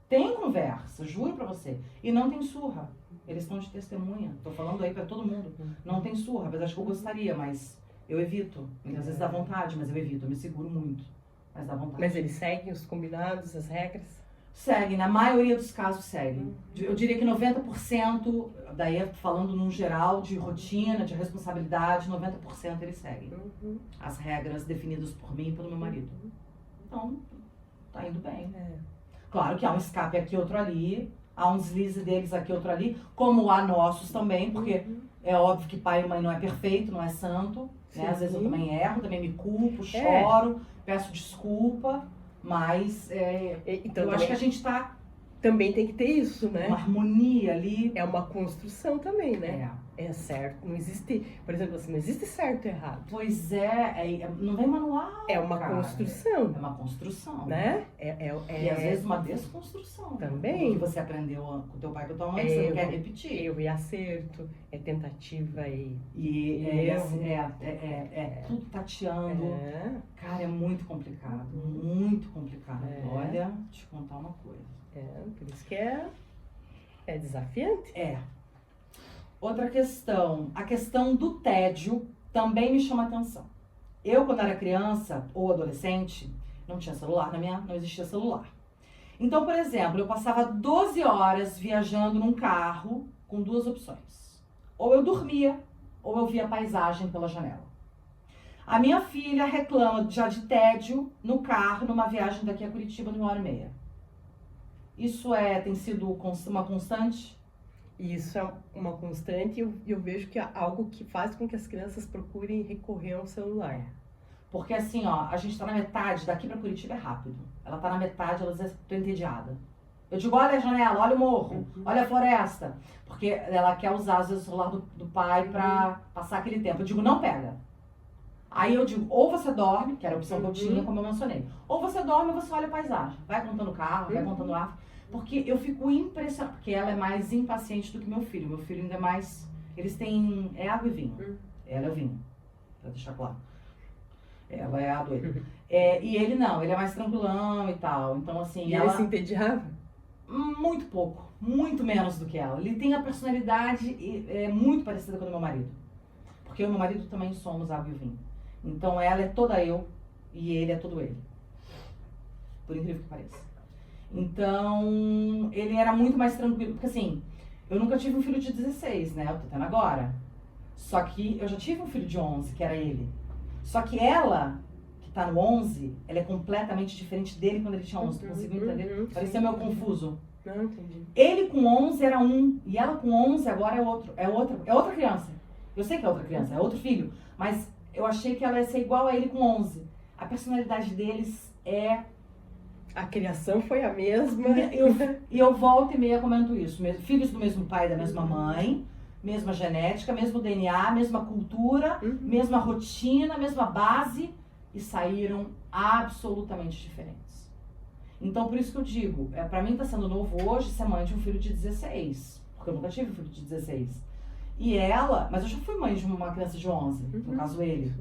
tem conversa, juro pra você. E não tem surra. Eles estão de testemunha. Tô falando aí pra todo mundo. Não tem surra, apesar de que eu gostaria, mas eu evito. Muitas vezes dá vontade, mas eu evito. Eu me seguro muito, mas dá vontade. Mas eles seguem os combinados, as regras? Seguem, na maioria dos casos seguem. Eu diria que 90%, daí falando num geral de rotina, de responsabilidade, 90% eles seguem. As regras definidas por mim e pelo meu marido. Então, tá indo bem. Claro que há um escape aqui, outro ali, há um deslize deles aqui, outro ali, como há nossos também, porque é óbvio que pai e mãe não é perfeito, não é santo, né? Às vezes eu também erro, também me culpo, choro, peço desculpa. Mas então, eu acho que a gente tá... Também tem que ter isso, né? Uma harmonia ali. É uma construção também, né? É certo. Não existe, por exemplo, assim, não existe certo e errado. Pois não vem manual. É uma construção. É uma construção. Né? E às vezes uma desconstrução. Também. O que você aprendeu com o teu pai e com a tua mãe, você não quer repetir. Erro e acerto, tentativa e erro. Tudo tateando. Cara, é muito complicado. Muito complicado. Olha, te contar uma coisa. Por isso que é desafiante. Outra questão, a questão do tédio também me chama atenção. Eu, quando era criança ou adolescente, não tinha celular não existia celular. Então, por exemplo, eu passava 12 horas viajando num carro com 2 opções. Ou eu dormia, ou eu via a paisagem pela janela. A minha filha reclama já de tédio no carro, numa viagem daqui a Curitiba de 1h30. Isso tem sido uma constante? Isso é uma constante e eu vejo que é algo que faz com que as crianças procurem recorrer ao celular. Porque assim, ó, a gente tá na metade, daqui pra Curitiba é rápido. Ela tá na metade, ela diz assim, tô entediada. Eu digo, olha a janela, olha o morro, olha a floresta. Porque ela quer usar, às vezes, o celular do pai pra passar aquele tempo. Eu digo, não pega. Aí eu digo, ou você dorme, que era a opção que eu tinha, como eu mencionei. Ou você dorme ou você olha a paisagem. Vai contando o carro, vai contando o ar. Porque eu fico impressionada, porque ela é mais impaciente do que meu filho. Meu filho ainda é mais... Eles têm... É água e vinho. Ela é o vinho, pra deixar claro. Ela é a doida. E ele não, ele é mais tranquilão e tal. Então, assim, e ela... ele se entediava? Muito pouco, muito menos do que ela. Ele tem a personalidade muito parecida com a do meu marido. Porque eu e meu marido também somos água e vinho. Então, ela é toda eu e ele é todo ele. Por incrível que pareça. Então, ele era muito mais tranquilo. Porque, assim, eu nunca tive um filho de 16, né? Eu tô tendo agora. Só que eu já tive um filho de 11, que era ele. Só que ela, que tá no 11, ela é completamente diferente dele quando ele tinha 11. Tu conseguiu entender? Parecia meio confuso. Não, entendi. Ele com 11 era um, e ela com 11 agora é outro. É outra criança. Eu sei que é outra criança, é outro filho. Mas eu achei que ela ia ser igual a ele com 11. A personalidade deles é... A criação foi a mesma. E eu volto e meia comento isso. Filhos do mesmo pai e da mesma mãe, mesma genética, mesmo DNA, mesma cultura, mesma rotina, mesma base, e saíram absolutamente diferentes. Então, por isso que eu digo, pra mim tá sendo novo hoje ser mãe de um filho de 16, porque eu nunca tive um filho de 16. E ela, mas eu já fui mãe de uma criança de 11, no caso ele.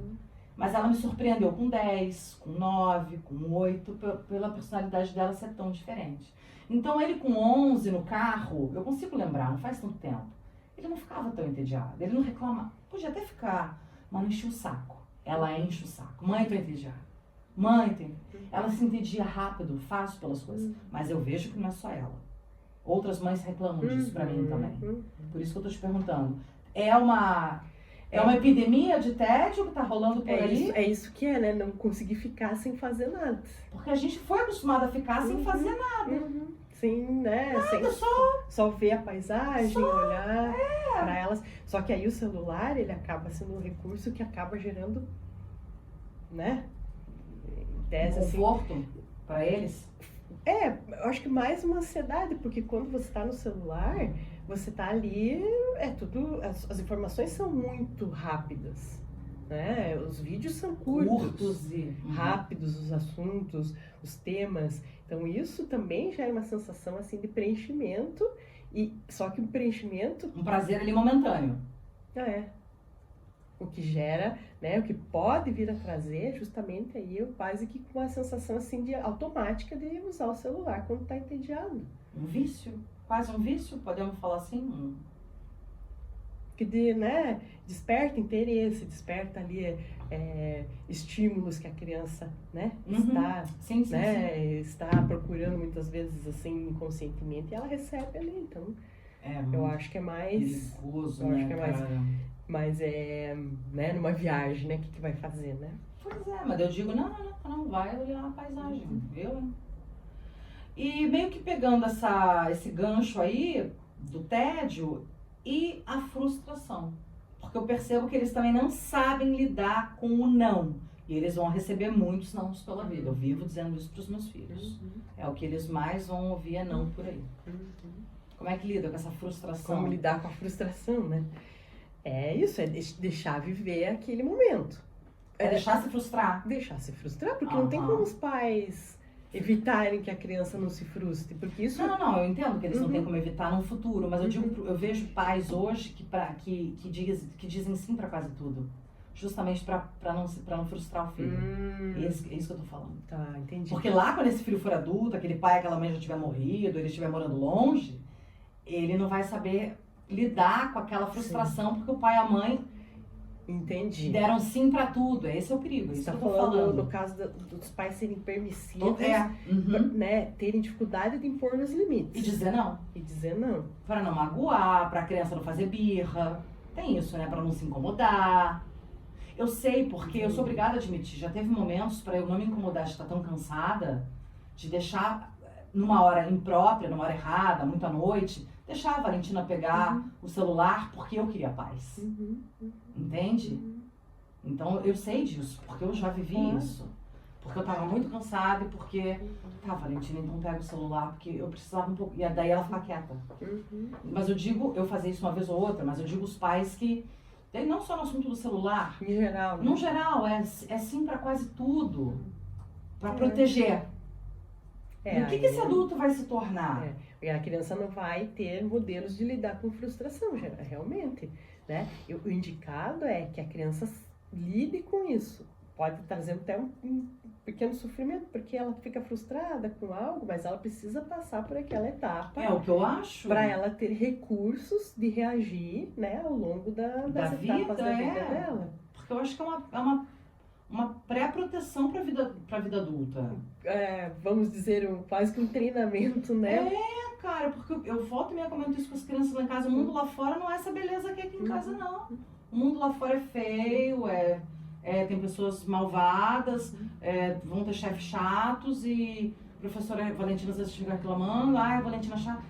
Mas ela me surpreendeu com 10, com 9, com 8, pela personalidade dela ser tão diferente. Então ele com 11 no carro, eu consigo lembrar, não faz tanto tempo, ele não ficava tão entediado, ele não reclama, podia até ficar, mas não enchia o saco. Ela enche o saco. Mãe, tô entediada. Mãe, ela se entedia rápido, fácil pelas coisas. Mas eu vejo que não é só ela. Outras mães reclamam disso pra mim também. Por isso que eu tô te perguntando. É uma epidemia de tédio que tá rolando por aí? É isso que é, né? Não conseguir ficar sem fazer nada. Porque a gente foi acostumada a ficar sem fazer nada. Sem, né? Nada, só ver a paisagem, olhar para elas. Só que aí o celular, ele acaba sendo um recurso que acaba gerando, né? Conforto para eles? Eu acho que mais uma ansiedade, porque quando você está no celular, você está ali, as informações são muito rápidas, né? Os vídeos são curtos e rápidos, os assuntos, os temas. Então isso também gera uma sensação assim de preenchimento, só que um preenchimento... Um prazer ali momentâneo. O que gera, né, o que pode vir a trazer justamente aí quase que uma sensação assim de automática de usar o celular quando está entediado. Um vício, quase um vício, podemos falar assim? Que desperta interesse, desperta ali estímulos que a criança, né, está procurando muitas vezes assim inconscientemente e ela recebe ali, então eu acho que é mais perigoso, eu acho que é mais mas né, numa viagem, né, o que vai fazer, né? Pois é, mas eu digo, não, vai olhar a paisagem, E meio que pegando esse gancho aí, do tédio e a frustração. Porque eu percebo que eles também não sabem lidar com o não. E eles vão receber muitos nãos pela vida. Eu vivo dizendo isso para os meus filhos. É o que eles mais vão ouvir não por aí. Como é que lida com essa frustração? Como lidar com a frustração, né? É isso, é deixar viver aquele momento. Deixar se frustrar. Deixar se frustrar, porque não tem como os pais evitarem que a criança não se frustre, porque isso... Não, eu entendo que eles não têm como evitar no futuro, mas eu vejo pais hoje que dizem sim pra quase tudo. Justamente pra não frustrar o filho. É isso que eu tô falando. Tá, entendi. Porque lá quando esse filho for adulto, aquele pai, aquela mãe já tiver morrido, ele estiver morando longe, ele não vai saber lidar com aquela frustração, porque o pai e a mãe deram sim pra tudo. Esse é o perigo. Você tá falando no caso dos pais serem permissivos, né, terem dificuldade de impor os limites. E dizer não. Pra não magoar, pra criança não fazer birra. Tem isso, né? Pra não se incomodar. Eu sei, porque eu sou obrigada a admitir, já teve momentos para eu não me incomodar de estar tão cansada, de deixar numa hora imprópria, numa hora errada, muito à noite, deixar a Valentina pegar o celular porque eu queria paz. Entende? Então eu sei disso, porque eu já vivi isso. Porque eu tava muito cansada e porque... Tá, Valentina, então pega o celular, porque eu precisava um pouco... E daí ela fica quieta. Mas eu digo, eu fazia isso uma vez ou outra, mas eu digo os pais que... Daí não só no assunto do celular. Em geral, né? No geral, é sim pra quase tudo. Pra proteger. E o que esse adulto vai se tornar? Porque a criança não vai ter modelos de lidar com frustração, realmente. Né? O indicado é que a criança lide com isso. Pode trazer até um pequeno sofrimento, porque ela fica frustrada com algo, mas ela precisa passar por aquela etapa. É o que eu acho. Para ela ter recursos de reagir, né, ao longo das etapas da vida dela. Porque eu acho que é uma pré-proteção para a vida adulta. Vamos dizer, quase que um treinamento, né? Cara, porque eu volto e me comento isso com as crianças lá em casa. O mundo lá fora não é essa beleza que é aqui em casa, não. O mundo lá fora é feio, tem pessoas malvadas, vão ter chefes chatos e a professora Valentina às vezes fica reclamando, a Valentina é chata.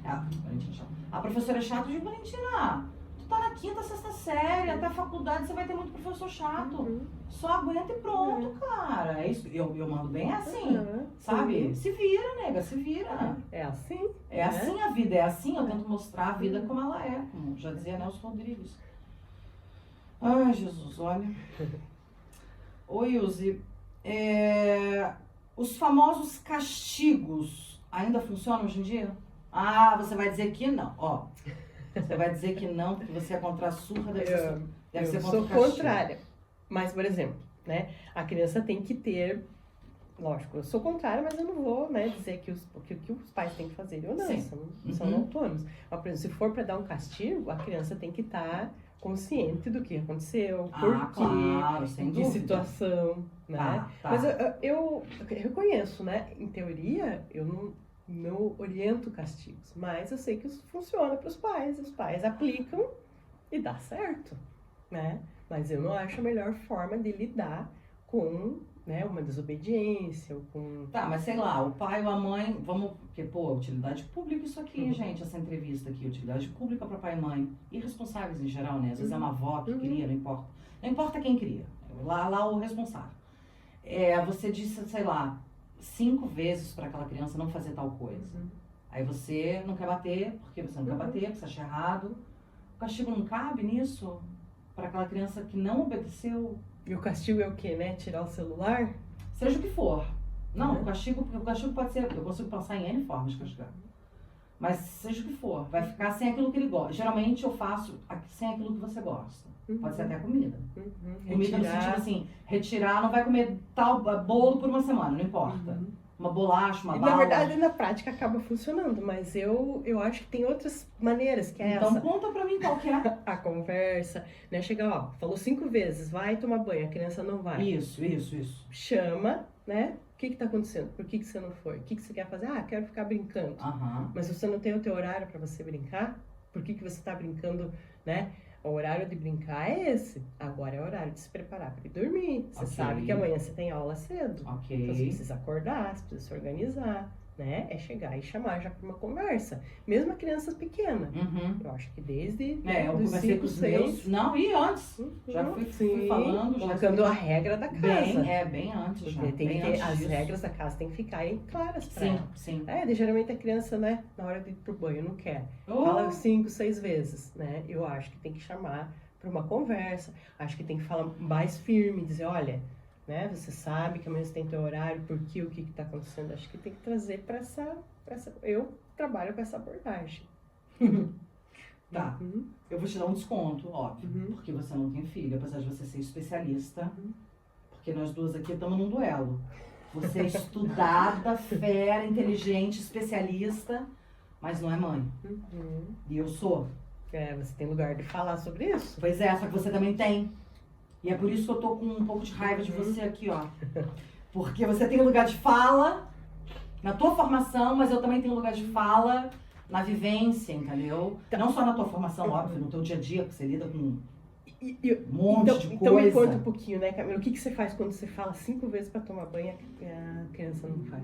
A professora é chata, eu digo, Valentina, tu tá na 5ª, 6ª série, até a faculdade você vai ter muito professor chato. Só aguenta e pronto, cara. É isso, eu mando bem assim, sabe? Se vira, nega, se vira. É assim. É assim a vida, é assim, eu tento mostrar a vida como ela é, como já dizia Nelson Rodrigues. Ai, Jesus, olha... Oi, Ilze, os famosos castigos ainda funcionam hoje em dia? Você vai dizer que não, ó. Você vai dizer que não, porque você é contra a surra, deve ser contra o castigo. Eu sou contrária. Mas, por exemplo, né, a criança tem que ter... Lógico, eu sou contrária, mas eu não vou, né, dizer que os pais têm que fazer ou não. São autônomos. Mas, por exemplo, se for para dar um castigo, a criança tem que estar... consciente do que aconteceu, claro, sem de dúvida. Situação, né? Mas eu reconheço, né? Em teoria, eu não oriento castigos, mas eu sei que isso funciona para os pais aplicam e dá certo, né? Mas eu não acho a melhor forma de lidar com, né, uma desobediência ou com... Mas sei lá, o pai ou a mãe, porque, utilidade pública isso aqui, gente, essa entrevista aqui, utilidade pública para pai e mãe, irresponsáveis em geral, né? Às vezes é uma avó que cria, não importa. Não importa quem cria, lá o responsável. Você disse, sei lá, 5 vezes para aquela criança não fazer tal coisa. Aí você não quer bater, porque você não quer bater, porque você acha errado. O castigo não cabe nisso? Para aquela criança que não obedeceu? E o castigo é o quê, né? Tirar o celular? Seja o que for. Não, o castigo pode ser... Eu consigo pensar em N formas de castigar. Mas seja o que for, vai ficar sem aquilo que ele gosta. Geralmente eu faço sem aquilo que você gosta. Pode ser até comida. Comida no sentido assim, retirar, não vai comer tal bolo por uma semana, não importa. Uma bolacha, uma bala. Na verdade, na prática acaba funcionando, mas eu acho que tem outras maneiras, que é então, essa. Então conta pra mim qual que é. A conversa, né? Chegar, falou 5 vezes, vai tomar banho, a criança não vai. Isso. Chama, né? O que tá acontecendo? Por que você não foi? O que você quer fazer? Quero ficar brincando. Mas você não tem o teu horário para você brincar? Por que você tá brincando, né? O horário de brincar é esse. Agora é o horário de se preparar para ir dormir. Você sabe que amanhã você tem aula cedo. Então você precisa acordar, você precisa se organizar, né? É chegar e chamar já para uma conversa. Mesmo a criança pequena. Eu acho que desde eu comecei com os meus... Não, e antes. Já fui falando. Colocando a regra da casa. Bem antes já. Tem que ter, as regras da casa tem que ficarem claras para ela. Sim. Geralmente a criança, né, na hora de ir pro banho, não quer. Fala 5, 6 vezes, né? Eu acho que tem que chamar para uma conversa. Acho que tem que falar mais firme, dizer, olha, né, você sabe que amanhã você tem teu horário, o que está acontecendo. Acho que tem que trazer para essa... Eu trabalho com essa abordagem. Tá. Eu vou te dar um desconto, óbvio, porque você não tem filho, apesar de você ser especialista, porque nós duas aqui estamos num duelo. Você é estudada, fera, inteligente, especialista, mas não é mãe. E eu sou. Você tem lugar de falar sobre isso. Pois é, só que você também tem. E é por isso que eu tô com um pouco de raiva de você aqui, ó. Porque você tem lugar de fala na tua formação, mas eu também tenho lugar de fala na vivência, entendeu? Não só na tua formação, óbvio, no teu dia a dia, que você lida com Um monte de então coisa. me conta um pouquinho, né, Camila? O que você faz quando você fala 5 vezes para tomar banho e a criança não faz?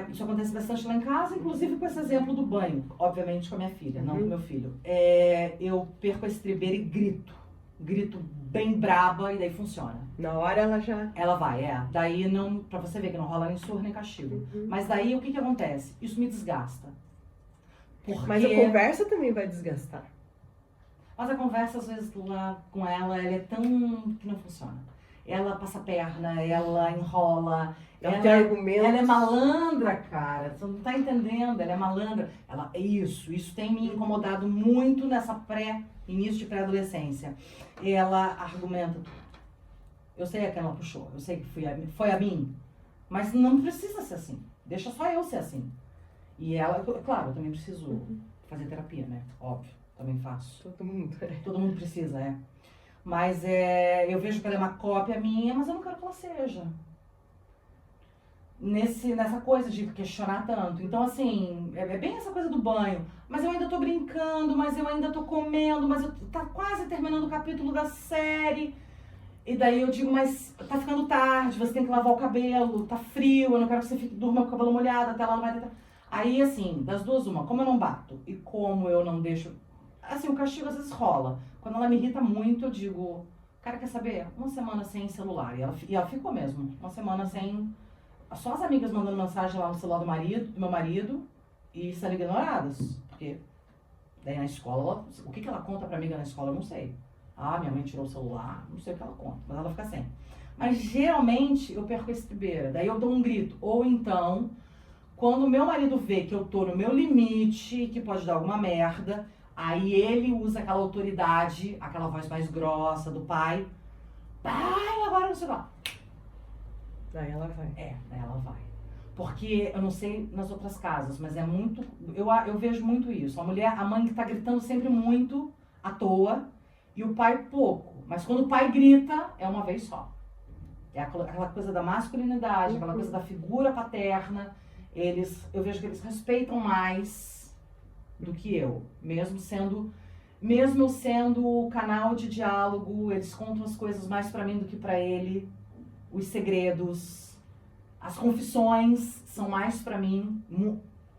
Isso acontece bastante lá em casa, inclusive com esse exemplo do banho. Obviamente com a minha filha, não com o meu filho. Eu perco a estribeira e grito bem braba e daí funciona. Na hora ela já... Ela vai, Daí não, pra você ver que não rola nem surra nem castigo. Mas daí o que acontece? Isso me desgasta. Porque... Mas a conversa também vai desgastar. Mas a conversa, às vezes, lá com ela é tão que não funciona. Ela passa a perna, ela enrola. Ela tem argumentos. Ela é malandra, cara. Você não tá entendendo, ela é malandra. Isso tem me incomodado muito nessa início de pré-adolescência. Ela argumenta tudo. Eu sei a quem ela puxou, eu sei que foi a mim. Mas não precisa ser assim. Deixa só eu ser assim. E ela, claro, eu também preciso fazer terapia, né? Óbvio. Também faço. Todo mundo precisa, Mas eu vejo que ela é uma cópia minha, mas eu não quero que ela seja. Nessa coisa de questionar tanto. Então, assim, é bem essa coisa do banho. Mas eu ainda tô brincando, mas eu ainda tô comendo, mas tá quase terminando o capítulo da série. E daí eu digo, mas tá ficando tarde, você tem que lavar o cabelo, tá frio, eu não quero que você durma com o cabelo molhado, até lá não vai ter... Aí, assim, das duas uma, como eu não bato e como eu não deixo... Assim, o castigo às vezes rola. Quando ela me irrita muito, eu digo, cara, quer saber? Uma semana sem celular. E ela ficou mesmo. Uma semana sem... Só as amigas mandando mensagem lá no celular do meu marido, e sendo ignoradas. Porque daí na escola, o que ela conta pra amiga na escola, eu não sei. Ah, minha mãe tirou o celular, não sei o que ela conta, mas ela fica sem. Mas geralmente eu perco a estribeira. Daí eu dou um grito. Ou então, quando o meu marido vê que eu tô no meu limite, que pode dar alguma merda... Aí ele usa aquela autoridade, aquela voz mais grossa do pai. Pai, agora não sei lá. Daí ela vai. Daí ela vai. Porque, eu não sei nas outras casas, mas é muito... Eu vejo muito isso. A mãe que tá gritando sempre muito, à toa, e o pai pouco. Mas quando o pai grita, é uma vez só. É aquela coisa da masculinidade, aquela coisa da figura paterna. Eu vejo que eles respeitam mais... do que eu, mesmo eu sendo o canal de diálogo, eles contam as coisas mais pra mim do que pra ele, os segredos, as confissões são mais pra mim,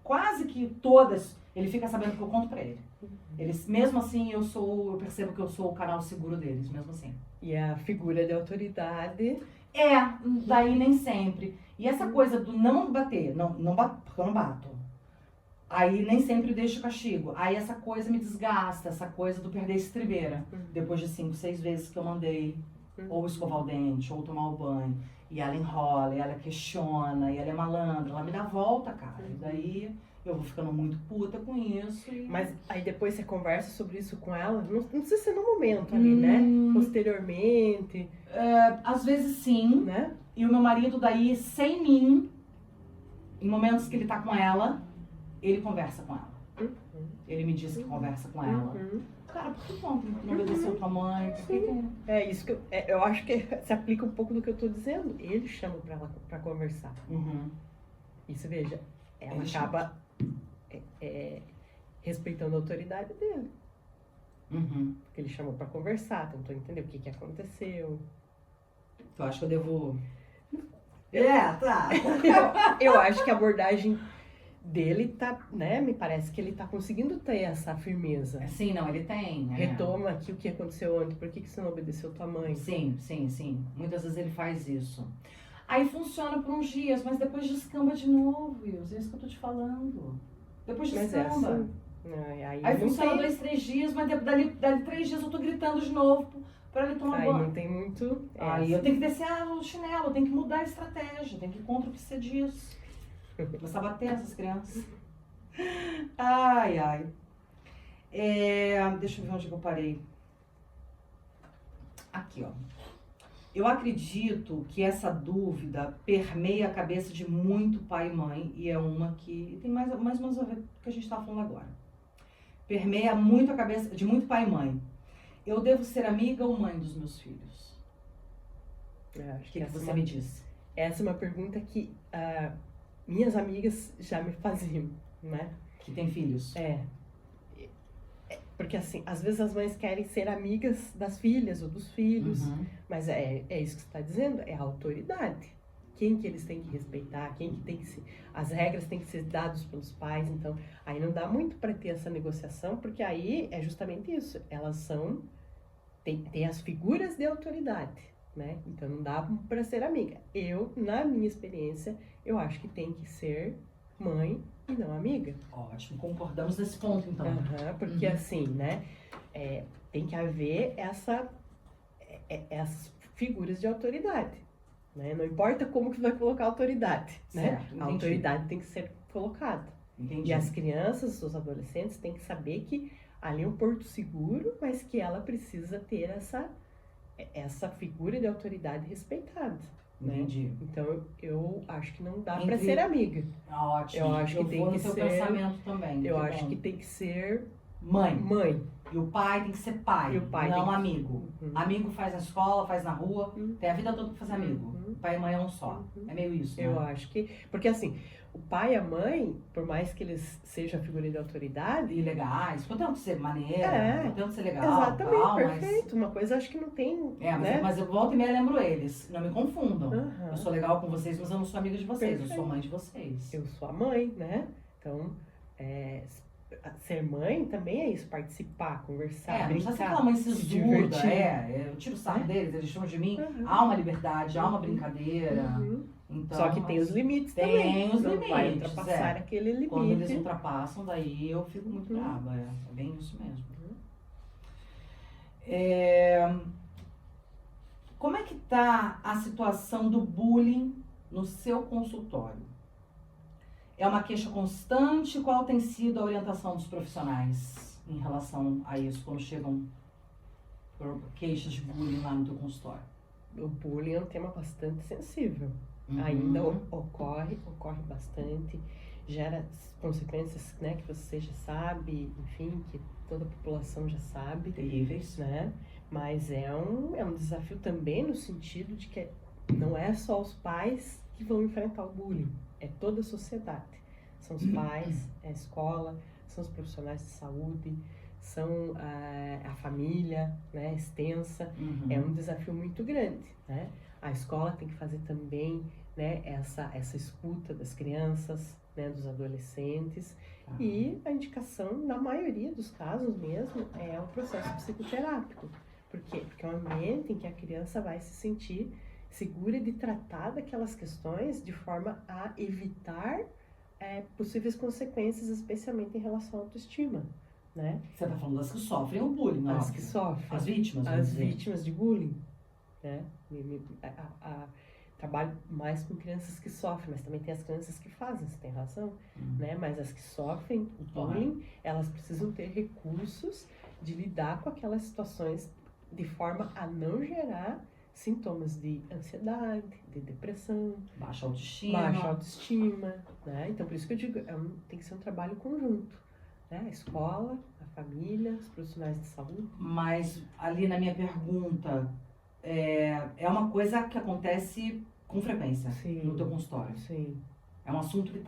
quase que todas, ele fica sabendo que eu conto pra ele. Eles, mesmo assim, eu percebo que eu sou o canal seguro deles, mesmo assim. E a figura de autoridade? Daí nem sempre. E essa coisa do não bater, porque eu não bato. Aí nem sempre deixo o castigo. Aí essa coisa me desgasta, essa coisa do perder a estribeira. Depois de 5, 6 vezes que eu mandei ou escovar o dente, ou tomar o banho. E ela enrola, e ela questiona, e ela é malandra, ela me dá volta, cara. E daí eu vou ficando muito puta com isso. Mas aí depois você conversa sobre isso com ela? Não precisa ser no momento ali, né? Posteriormente. Às vezes sim. Né? E o meu marido daí, sem mim, em momentos que ele tá com ela... Ele conversa com ela. Ele me diz que conversa com ela. Cara, por que não obedeceu tua mãe? É isso que eu acho que se aplica um pouco do que eu tô dizendo. Ele chama pra ela pra conversar. Isso, veja, ela acaba respeitando a autoridade dele. Porque ele chamou pra conversar, tentou entender o que aconteceu. Eu acho que eu devo... Tá. Eu acho que a abordagem... dele tá, né, me parece que ele tá conseguindo ter essa firmeza. Sim, não, ele tem. Retoma aqui o que aconteceu ontem, por que você não obedeceu tua mãe? Sim. Muitas vezes ele faz isso. Aí funciona por uns dias, mas depois descamba de novo, Wilson, é isso que eu tô te falando. Depois descamba. Aí funciona 2, 3 dias, mas dali 3 dias eu tô gritando de novo pra ele tomar banho. Aí não tem muito... Aí eu tenho que descer o chinelo, eu tenho que mudar a estratégia, eu tenho que ir contra o que você diz. Começar a bater essas crianças. Ai. Deixa eu ver onde eu parei. Aqui, ó. Eu acredito que essa dúvida permeia a cabeça de muito pai e mãe. E é uma que tem mais ou menos a ver com o que a gente estava falando agora. Permeia muito a cabeça de muito pai e mãe. Eu devo ser amiga ou mãe dos meus filhos? O que você me disse? Essa é uma pergunta que... minhas amigas já me faziam, né? Que tem filhos. Porque, assim, às vezes as mães querem ser amigas das filhas ou dos filhos, mas é isso que você está dizendo, é a autoridade. Quem que eles têm que respeitar, quem que tem que ser... As regras têm que ser dadas pelos pais, então, aí não dá muito para ter essa negociação, porque aí é justamente isso, elas são... Tem as figuras de autoridade, né? Então não dá para ser amiga. Na minha experiência, eu acho que tem que ser mãe e não amiga. Ótimo, concordamos nesse ponto, então. Porque assim, né? Tem que haver essas figuras de autoridade, né? Não importa como que vai colocar a autoridade, né? A autoridade tem que ser colocada. Entendi. E as crianças, os adolescentes, têm que saber que ali é um porto seguro, mas que ela precisa ter essa figura de autoridade respeitada. Entendi. Né? Então, eu acho que não dá para ser amiga. Ótimo. Eu acho que tem que ser... pensamento também. Eu acho que tem que ser... Mãe. E o pai tem que ser pai, não amigo. Amigo faz na escola, faz na rua, tem a vida toda pra fazer amigo. O pai e a mãe é um só. É meio isso, né? Eu acho que... Porque assim, o pai e a mãe, por mais que eles sejam a figura de autoridade... E legais, contanto ser maneira, contanto ser legal. Exatamente, tal, perfeito. Uma coisa acho que não tem... mas eu volto e meia lembro eles. Não me confundam. Eu sou legal com vocês, mas eu não sou amiga de vocês. Perfeito. Eu sou mãe de vocês. Eu sou a mãe, né? Então, ser mãe também é isso, participar, conversar, brincar, não precisa ser aquela mãe se divertir. Eu tiro o saco deles, eles chamam de mim. Há uma liberdade, há uma brincadeira. Então, só que tem os limites também. Tem os limites. Vai ultrapassar aquele limite. Quando eles ultrapassam, daí eu fico muito brava. É bem isso mesmo. Como é que tá a situação do bullying no seu consultório? É uma queixa constante? Qual tem sido a orientação dos profissionais em relação a isso, quando chegam queixas de bullying lá no teu consultório? O bullying é um tema bastante sensível. Ainda ocorre bastante, gera consequências, né, que você já sabe, enfim, que toda a população já sabe. Terríveis. Né? Mas é um desafio também no sentido de que não é só os pais que vão enfrentar o bullying, é toda a sociedade. São os pais, é a escola, são os profissionais de saúde, são a família, né, extensa. É um desafio muito grande, né? A escola tem que fazer também, né, essa escuta das crianças, né, dos adolescentes. E a indicação, na maioria dos casos mesmo, é o processo psicoterápico. Por quê? Porque é um ambiente em que a criança vai se sentir segura de tratar daquelas questões de forma a evitar possíveis consequências, especialmente em relação à autoestima, né? Você está falando das que sofrem o bullying, não? As que sofrem. As vítimas, as vítimas de bullying, né? Trabalho mais com crianças que sofrem, mas também tem as crianças que fazem, você tem razão, né? Mas as que sofrem o bullying, elas precisam ter recursos de lidar com aquelas situações de forma a não gerar sintomas de ansiedade, de depressão, baixa autoestima, né? Então, por isso que eu digo, tem que ser um trabalho conjunto, né? A escola, a família, os profissionais de saúde. Mas, ali na minha pergunta, é uma coisa que acontece com frequência no teu consultório? Sim. É um assunto que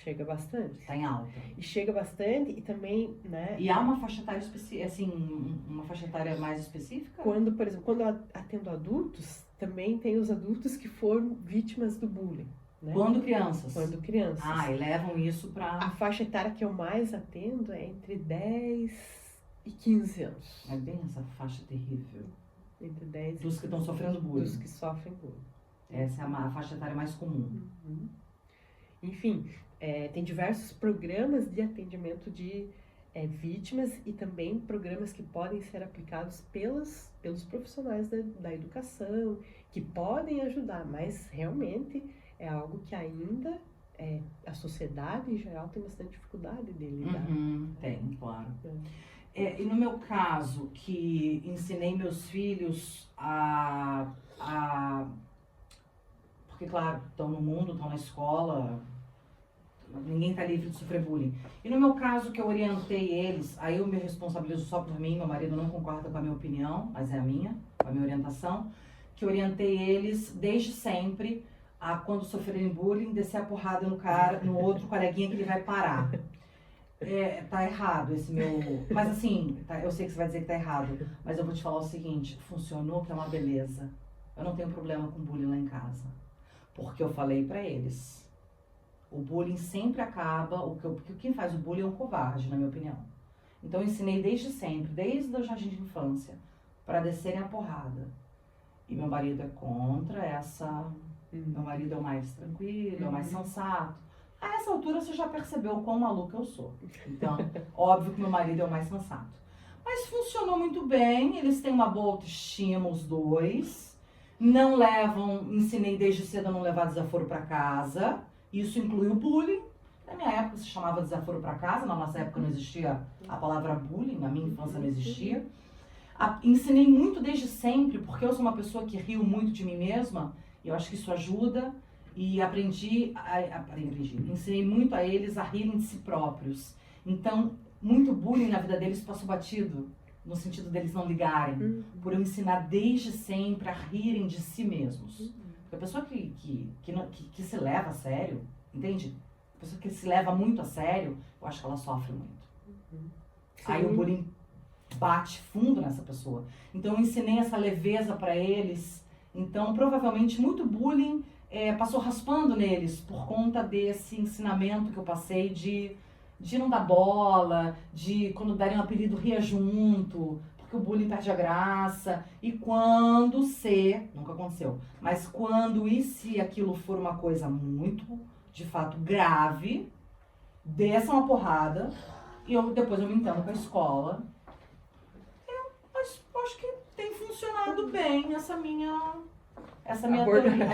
chega bastante. Está em alta. E chega bastante e também, né? E há uma faixa etária uma faixa etária mais específica? Por exemplo, quando eu atendo adultos, também tem os adultos que foram vítimas do bullying. Né? Quando crianças? Quando crianças. E levam isso para... A faixa etária que eu mais atendo é entre 10 e 15 anos. É bem essa faixa terrível. Entre 10 dos que estão sofrendo bullying. Dos que sofrem bullying. Essa é a faixa etária mais comum. Enfim, tem diversos programas de atendimento de vítimas e também programas que podem ser aplicados pelos profissionais da educação, que podem ajudar, mas realmente é algo que ainda a sociedade em geral tem bastante dificuldade de lidar. Tem, claro. E no meu caso, que ensinei meus filhos porque, claro, estão no mundo, estão na escola, ninguém está livre de sofrer bullying. E no meu caso, que eu orientei eles, aí eu me responsabilizo só por mim, meu marido não concorda com a minha opinião, mas é a minha orientação, que eu orientei eles desde sempre a, quando sofrerem bullying, descer a porrada no outro coleguinha que ele vai parar. Tá errado esse meu... Mas assim, eu sei que você vai dizer que tá errado, mas eu vou te falar o seguinte, funcionou, que é uma beleza. Eu não tenho problema com bullying lá em casa, porque eu falei pra eles. O bullying sempre acaba, porque quem faz o bullying é um covarde, na minha opinião. Então eu ensinei desde sempre, desde o jardim de infância, pra descerem a porrada. E meu marido é contra essa... Meu marido é o mais tranquilo, é o mais sensato. A essa altura você já percebeu quão maluca eu sou. Então, óbvio que meu marido é o mais sensato. Mas funcionou muito bem, eles têm uma boa autoestima, os dois. Não levam, ensinei desde cedo a não levar desaforo pra casa. Isso inclui o bullying. Na minha época se chamava desaforo pra casa, na nossa época não existia a palavra bullying, na minha infância não existia. Ensinei muito desde sempre, porque eu sou uma pessoa que rio muito de mim mesma, e eu acho que isso ajuda. E ensinei muito a eles a rirem de si próprios. Então, muito bullying na vida deles passou batido, no sentido deles não ligarem, por eu ensinar desde sempre a rirem de si mesmos. Porque a pessoa que se leva a sério, entende? A pessoa que se leva muito a sério, eu acho que ela sofre muito. Aí o bullying bate fundo nessa pessoa. Então, eu ensinei essa leveza pra eles. Então, provavelmente, muito bullying passou raspando neles por conta desse ensinamento que eu passei de não dar bola, de quando darem um apelido ria junto, porque o bullying perde a graça. E quando nunca aconteceu, mas quando e se aquilo for uma coisa muito, de fato, grave, desça uma porrada e depois eu me entendo com a escola. Mas acho que tem funcionado bem a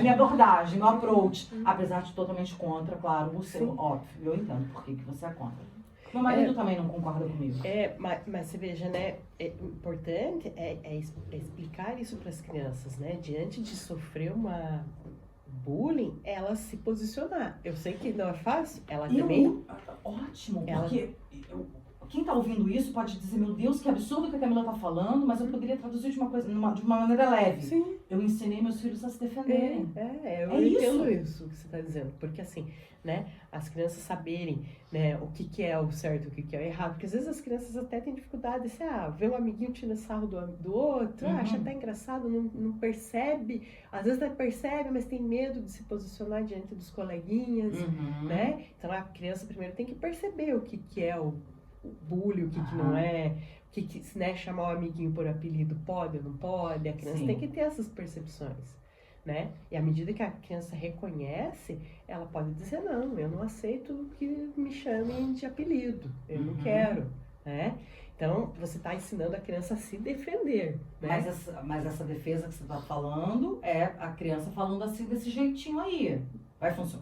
minha abordagem, o approach, apesar de totalmente contra, claro, o seu, óbvio, eu entendo por que você é contra. Meu marido também não concorda comigo. Mas você veja, né, importante é explicar isso para as crianças, né, diante de sofrer uma bullying, ela se posicionar. Eu sei que não é fácil, ela também... Ótimo, porque... Quem tá ouvindo isso pode dizer, meu Deus, que absurdo que a Camila tá falando, mas eu poderia traduzir de uma maneira leve. Sim. Eu ensinei meus filhos a se defenderem. Eu entendo isso que você tá dizendo. Porque assim, né, as crianças saberem, né, o que é o certo, o que é o errado. Porque às vezes as crianças até têm dificuldade de ver um amiguinho tirando sarro do outro, acha até engraçado, não percebe. Às vezes até percebe, mas tem medo de se posicionar diante dos coleguinhas, né? Então a criança primeiro tem que perceber o que é o bullying, o que não é, né, chamar o amiguinho por apelido pode ou não pode, a criança tem que ter essas percepções, né? E à medida que a criança reconhece, ela pode dizer, não, eu não aceito que me chamem de apelido, eu não quero, né? Então, você está ensinando a criança a se defender, né? Mas essa defesa que você está falando é a criança falando assim, desse jeitinho aí.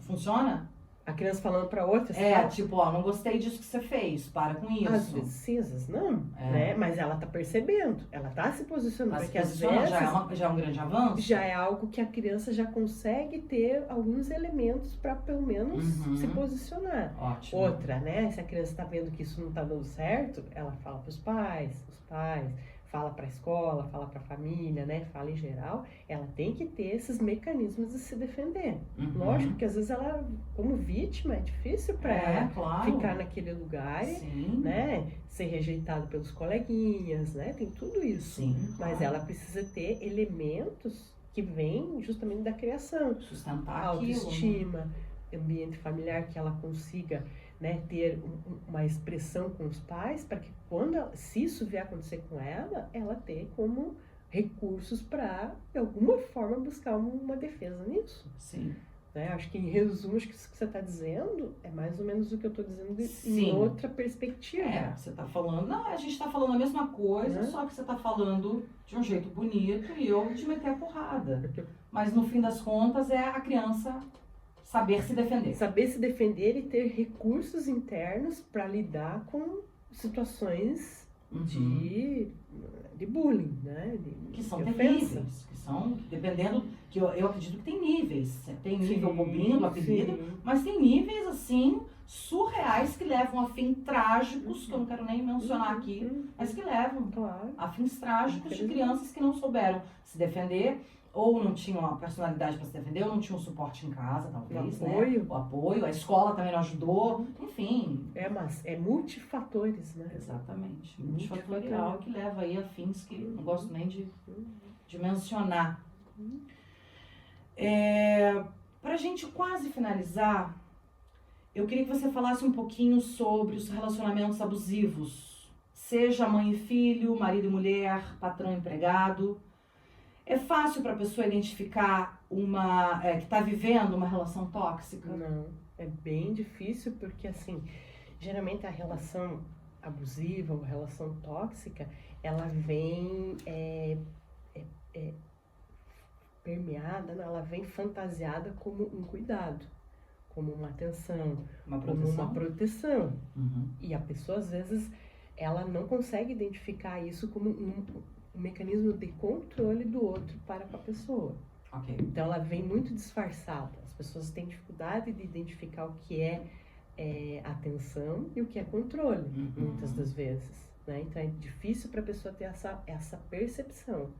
Funciona? A criança falando pra outra, tipo, não gostei disso que você fez, para com isso. Às vezes não, né? Mas ela tá percebendo, ela tá se posicionando. Porque às vezes já é um grande avanço? Já é algo que a criança já consegue ter alguns elementos para pelo menos se posicionar. Ótimo. Outra, né? Se a criança tá vendo que isso não tá dando certo, ela fala pros pais, fala para a escola, fala para a família, né? Fala em geral, ela tem que ter esses mecanismos de se defender. Lógico que às vezes ela, como vítima, é difícil para ela ficar naquele lugar, né? Ser rejeitada pelos coleguinhas, né? Tem tudo isso. Mas ela precisa ter elementos que vêm justamente da criação. Sustentar autoestima, ambiente familiar que ela consiga, né, ter uma expressão com os pais, para que se isso vier acontecer com ela ter como recursos para, de alguma forma, buscar uma defesa nisso. Sim. Né? Acho que, em resumo, acho que isso que você está dizendo é mais ou menos o que eu estou dizendo em outra perspectiva. Você está falando... a gente está falando a mesma coisa, só que você está falando de um jeito bonito e eu de meter a porrada. Mas, no fim das contas, é a criança... Saber se defender. Saber se defender e ter recursos internos para lidar com situações de bullying, né? Que são terríveis, que são, dependendo, que eu acredito que tem níveis. Tem nível bobinho do apelido, mas tem níveis, assim, surreais que levam a fins trágicos, que eu não quero nem mencionar aqui, mas que levam a fins trágicos de crianças que não souberam se defender. ou não tinham uma personalidade para se defender, ou não tinham suporte em casa, talvez, o apoio. Né? O apoio, a escola também não ajudou, enfim. Mas é multifatores, né? Exatamente, multifatorial, que leva aí a fins que não gosto nem de mencionar. Pra gente quase finalizar, eu queria que você falasse um pouquinho sobre os relacionamentos abusivos, seja mãe e filho, marido e mulher, patrão e empregado. É fácil para a pessoa identificar que está vivendo uma relação tóxica? Não, é bem difícil porque, assim, geralmente a relação abusiva ou relação tóxica, ela vem permeada, ela vem fantasiada como um cuidado, como uma atenção, como uma proteção. Uhum. E a pessoa, às vezes, ela não consegue identificar isso como um mecanismo de controle do outro para com a pessoa. Okay. Então ela vem muito disfarçada. As pessoas têm dificuldade de identificar o que é atenção e o que é controle, muitas das vezes, né? Então é difícil para a pessoa ter essa percepção.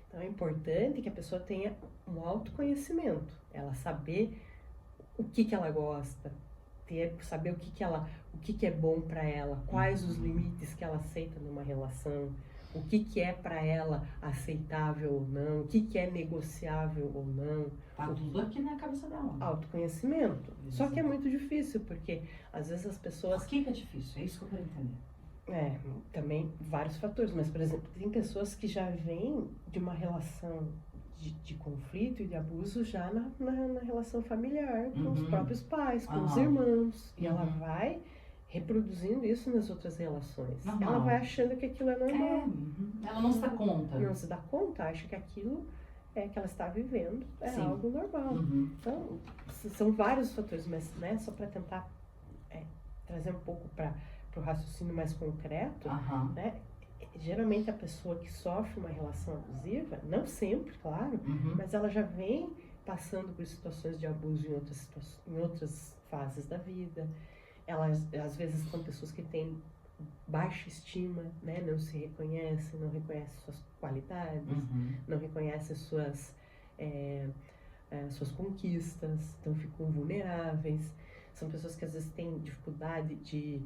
Então é importante que a pessoa tenha um autoconhecimento, ela saber o que ela gosta, saber o que é bom para ela, quais os limites que ela aceita numa relação, o que é para ela aceitável ou não, o que é negociável ou não. Tá tudo aqui na cabeça dela. Autoconhecimento. Isso. Só que é muito difícil, porque às vezes as pessoas... Por que é difícil? É isso que eu quero entender. Também vários fatores, mas, por exemplo, tem pessoas que já vêm de uma relação de conflito e de abuso já na relação familiar, com os próprios pais, com os irmãos, e ela vai reproduzindo isso nas outras relações. Normal. Ela vai achando que aquilo é normal. Ela não se dá conta. Não se dá conta, acha que aquilo que ela está vivendo é algo normal. Então, são vários fatores, mas só para tentar trazer um pouco para o raciocínio mais concreto, né? Geralmente a pessoa que sofre uma relação abusiva, não sempre, claro, mas ela já vem passando por situações de abuso em outras fases da vida. Elas, às vezes, são pessoas que têm baixa estima, né? Não se reconhecem, não reconhecem suas qualidades, não reconhecem suas conquistas, então ficam vulneráveis. São pessoas que, às vezes, têm dificuldade de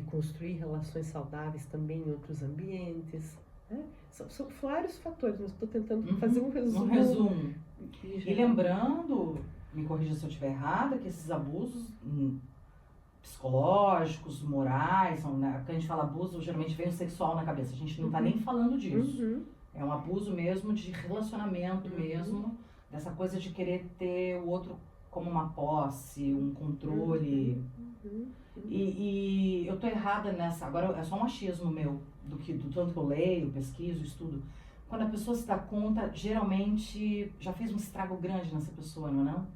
construir relações saudáveis também em outros ambientes. Né? São vários fatores, mas estou tentando fazer um resumo. E lembrando, me corrija se eu estiver errada, que esses abusos psicológicos, morais, quando a gente fala abuso, geralmente vem o sexual na cabeça. A gente não está nem falando disso. É um abuso mesmo de relacionamento mesmo, dessa coisa de querer ter o outro como uma posse, um controle. E eu tô errada nessa, agora é só um achismo meu, do tanto que eu leio, pesquiso, estudo. Quando a pessoa se dá conta, geralmente já fez um estrago grande nessa pessoa, não é não?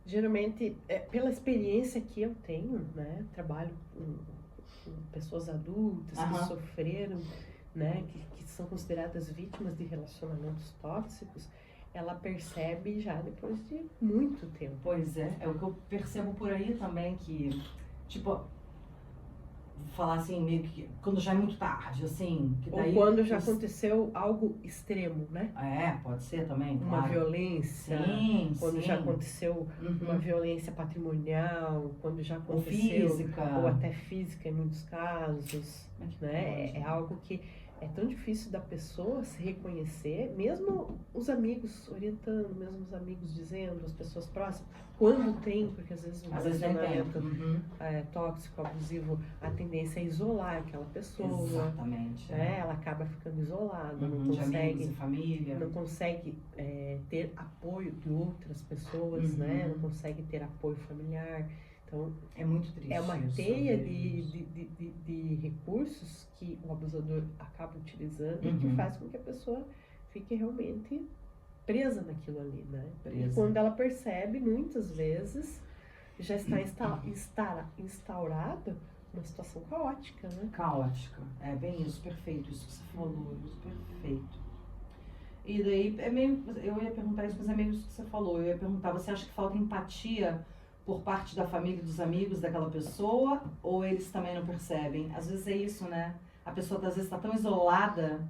Geralmente, pela experiência que eu tenho, né, trabalho com pessoas adultas que sofreram, né, que são consideradas vítimas de relacionamentos tóxicos, ela percebe já depois de muito tempo. Pois é o que eu percebo por aí também, que, tipo, vou falar assim, meio que quando já é muito tarde, assim. Que daí, ou quando já aconteceu algo extremo, né? Pode ser também, uma violência. Quando já aconteceu uma violência patrimonial, quando já aconteceu... Ou física. Ou até física em muitos casos, né? É algo que é tão difícil da pessoa se reconhecer, mesmo os amigos orientando, mesmo os amigos dizendo, as pessoas próximas, quando tem, porque às vezes um relacionamento tóxico, abusivo, a tendência é isolar aquela pessoa. Exatamente. Né? Ela acaba ficando isolada, não consegue, amigos e família. Não consegue ter apoio de outras pessoas, né? Não consegue ter apoio familiar. Então, é muito triste. É uma teia de recursos que o abusador acaba utilizando e que faz com que a pessoa fique realmente presa naquilo ali, né? E quando ela percebe, muitas vezes, já está instaurada uma situação caótica, né? Caótica. É bem isso, perfeito. Isso que você falou, isso, perfeito. E daí, eu ia perguntar isso, mas é meio isso que você falou. Eu ia perguntar, você acha que falta empatia por parte da família e dos amigos daquela pessoa, ou eles também não percebem? Às vezes é isso, né? A pessoa às vezes está tão isolada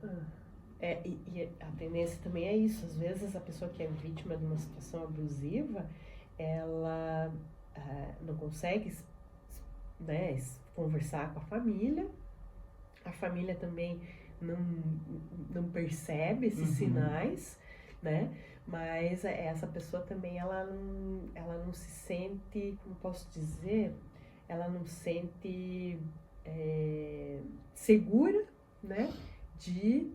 E a tendência também é isso. Às vezes a pessoa que é vítima de uma situação abusiva, ela não consegue, né, conversar com a família também não percebe esses sinais, né? Mas essa pessoa também, ela não se sente, como posso dizer, ela não se sente segura, né, de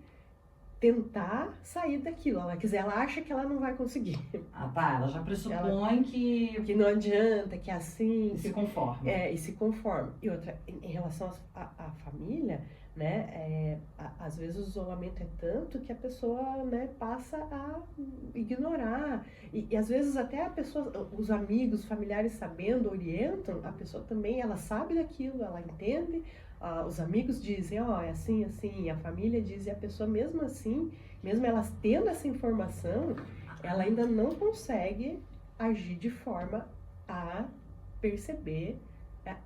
tentar sair daquilo. Ela acha que ela não vai conseguir. Ela já pressupõe que não adianta, que é assim. E se conforma. E se conforma. E outra, em relação à família, né, às vezes o isolamento é tanto que a pessoa, né, passa a ignorar. E às vezes até a pessoa, os amigos, familiares sabendo, orientam, a pessoa também, ela sabe daquilo, ela entende. Os amigos dizem, é assim, assim, e a família diz, e a pessoa mesmo assim, mesmo elas tendo essa informação, ela ainda não consegue agir de forma a perceber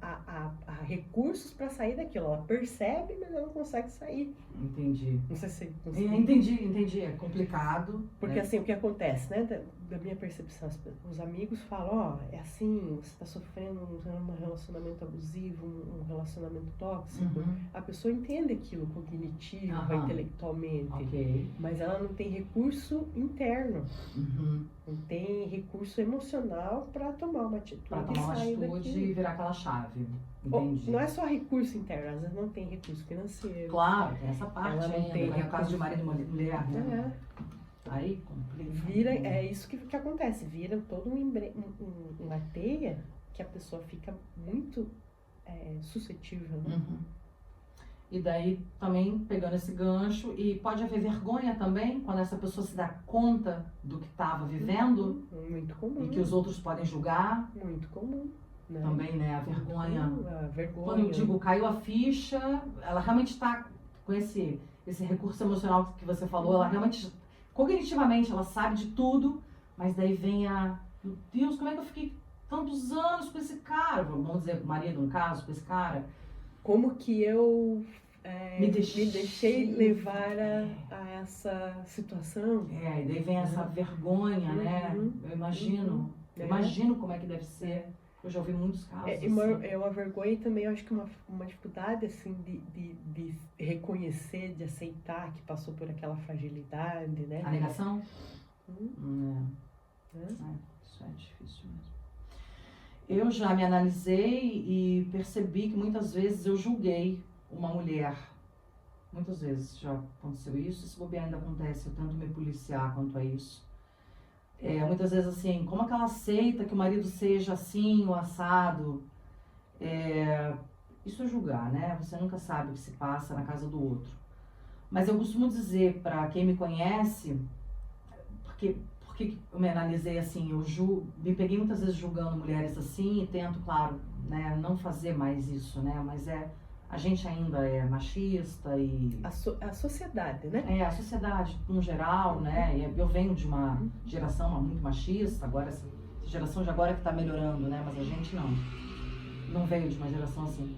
a recursos para sair daquilo. Ela percebe, mas ela não consegue sair. Entendi. Não sei se... Entendi. É complicado. Porque assim, o que acontece, né? Da minha percepção, os amigos falam, é assim, você está sofrendo um relacionamento abusivo, um relacionamento tóxico. A pessoa entende aquilo cognitivo, intelectualmente. Okay. Mas ela não tem recurso interno. Não tem recurso emocional para tomar uma atitude. Para tomar uma atitude e virar aquela chave. Entendi. Não é só recurso interno, às vezes não tem recurso financeiro. Claro, tem essa parte. Ela não tem no caso de marido e mulher, né? Aí complica. É isso que acontece, vira todo uma teia que a pessoa fica muito suscetível, né? E daí também pegando esse gancho, e pode haver vergonha também quando essa pessoa se dá conta do que estava vivendo. Muito comum. E que os outros podem julgar. Muito comum. Né? Também, né? A vergonha. A vergonha. Quando eu digo caiu a ficha, ela realmente está com esse recurso emocional que você falou, ela realmente, cognitivamente, ela sabe de tudo, mas daí vem meu Deus, como é que eu fiquei tantos anos com esse cara? Vamos dizer, o marido, no caso, com esse cara. Como que eu me deixei levar a essa situação? E daí vem essa vergonha, né? Eu imagino. Imagino como é que deve ser. Eu já ouvi muitos casos. É uma vergonha e também eu acho que uma dificuldade assim, de reconhecer, de aceitar que passou por aquela fragilidade, né? A negação? Isso é difícil mesmo. Eu já me analisei e percebi que muitas vezes eu julguei uma mulher. Muitas vezes já aconteceu isso. Se bobear ainda acontece, eu tento me policiar quanto a isso. Muitas vezes assim, como é que ela aceita que o marido seja assim, o assado? Isso é julgar, né? Você nunca sabe o que se passa na casa do outro. Mas eu costumo dizer para quem me conhece, porque eu me analisei assim, me peguei muitas vezes julgando mulheres assim e tento, claro, né, não fazer mais isso, né? Mas a gente ainda é machista e... A sociedade, né? A sociedade, no geral, né? Eu venho de uma geração muito machista, agora essa geração de agora que está melhorando, né? Mas a gente não veio de uma geração assim.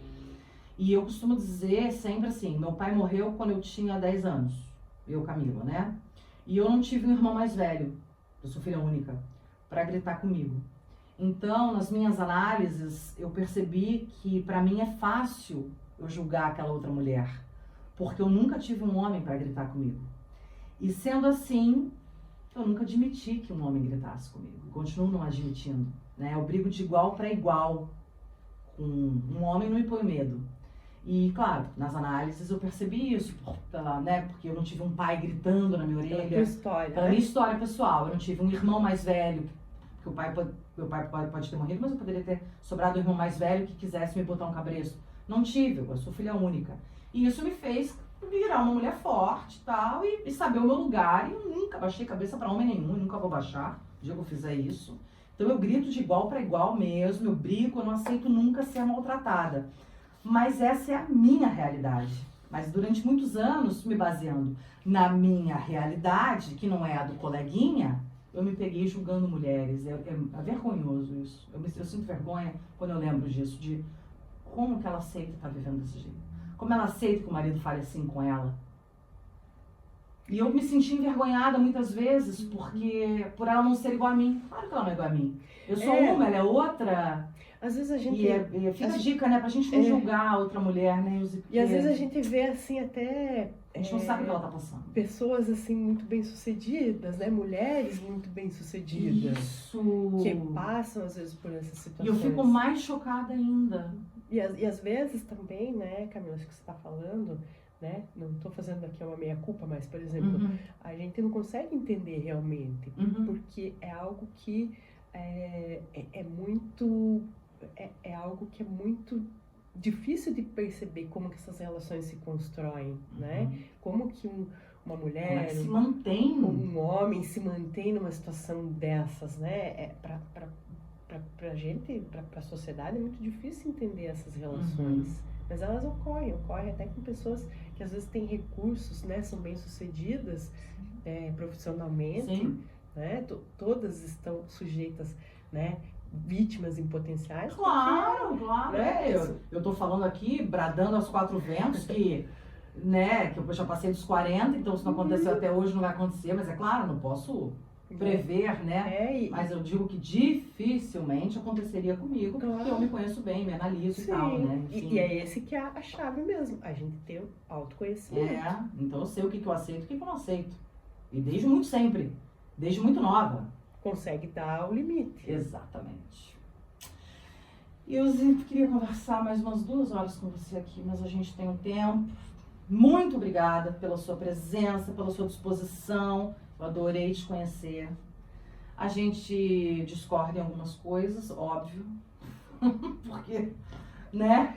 E eu costumo dizer sempre assim, meu pai morreu quando eu tinha 10 anos, eu, Camila, né? E eu não tive um irmão mais velho, eu sou filha única, para gritar comigo. Então, nas minhas análises, eu percebi que para mim é fácil eu julgar aquela outra mulher, porque eu nunca tive um homem para gritar comigo. E sendo assim, eu nunca admiti que um homem gritasse comigo. Continuo não admitindo, né? Eu brigo de igual para igual com um homem, não me põe medo. E, claro, nas análises eu percebi isso, né? Porque eu não tive um pai gritando na minha orelha. Pela minha história pessoal. Eu não tive um irmão mais velho, que meu pai pode ter morrido, mas eu poderia ter sobrado um irmão mais velho que quisesse me botar um cabresto. Não tive, eu sou filha única. E isso me fez virar uma mulher forte tal, e saber o meu lugar. E eu nunca baixei cabeça para homem nenhum, nunca vou baixar, o dia que eu fizer isso. Então eu grito de igual para igual mesmo, eu brigo, eu não aceito nunca ser maltratada. Mas essa é a minha realidade. Mas durante muitos anos, me baseando na minha realidade, que não é a do coleguinha, eu me peguei julgando mulheres. É vergonhoso isso. Eu sinto vergonha quando eu lembro disso, de como que ela aceita estar vivendo desse jeito. Como ela aceita que o marido fale assim com ela. E eu me senti envergonhada muitas vezes por ela não ser igual a mim. Claro que ela não é igual a mim. Eu sou uma, ela é outra. Às vezes a gente... E fica a dica, né? Pra gente não julgar a outra mulher, né? E às vezes a gente vê, assim, até... A gente não sabe o que ela tá passando. Pessoas, assim, muito bem-sucedidas, né? Mulheres muito bem-sucedidas. Isso! Que passam, às vezes, por essas situações. E eu fico mais chocada ainda. E às vezes também, né, Camila, acho que você tá falando, né? Não estou fazendo aqui uma meia-culpa, mas, por exemplo, a gente não consegue entender realmente. Porque é algo que é muito... É algo que é muito difícil de perceber como que essas relações se constroem, né? Como que uma mulher... Como é que se mantém? Um homem se mantém numa situação dessas, né? Pra gente, pra sociedade, é muito difícil entender essas relações. Mas elas ocorrem até com pessoas que às vezes têm recursos, né? São bem-sucedidas profissionalmente, Sim. Né? Todas estão sujeitas, né? Vítimas em potenciais. Claro, claro. Né? Eu tô falando aqui, bradando aos quatro ventos, que eu já passei dos 40, então se não aconteceu até hoje, não vai acontecer, mas é claro, não posso prever, né? Mas eu digo que dificilmente aconteceria comigo, porque eu me conheço bem, me analiso e tal, né? E é esse que é a chave mesmo, a gente ter autoconhecimento. Então eu sei o que eu aceito e o que eu não aceito. E desde muito sempre, desde muito nova. Consegue dar o limite. Exatamente. E eu sempre queria conversar mais umas 2 horas com você aqui, mas a gente tem um tempo. Muito obrigada pela sua presença, pela sua disposição. Eu adorei te conhecer. A gente discorda em algumas coisas, óbvio. Porque, né?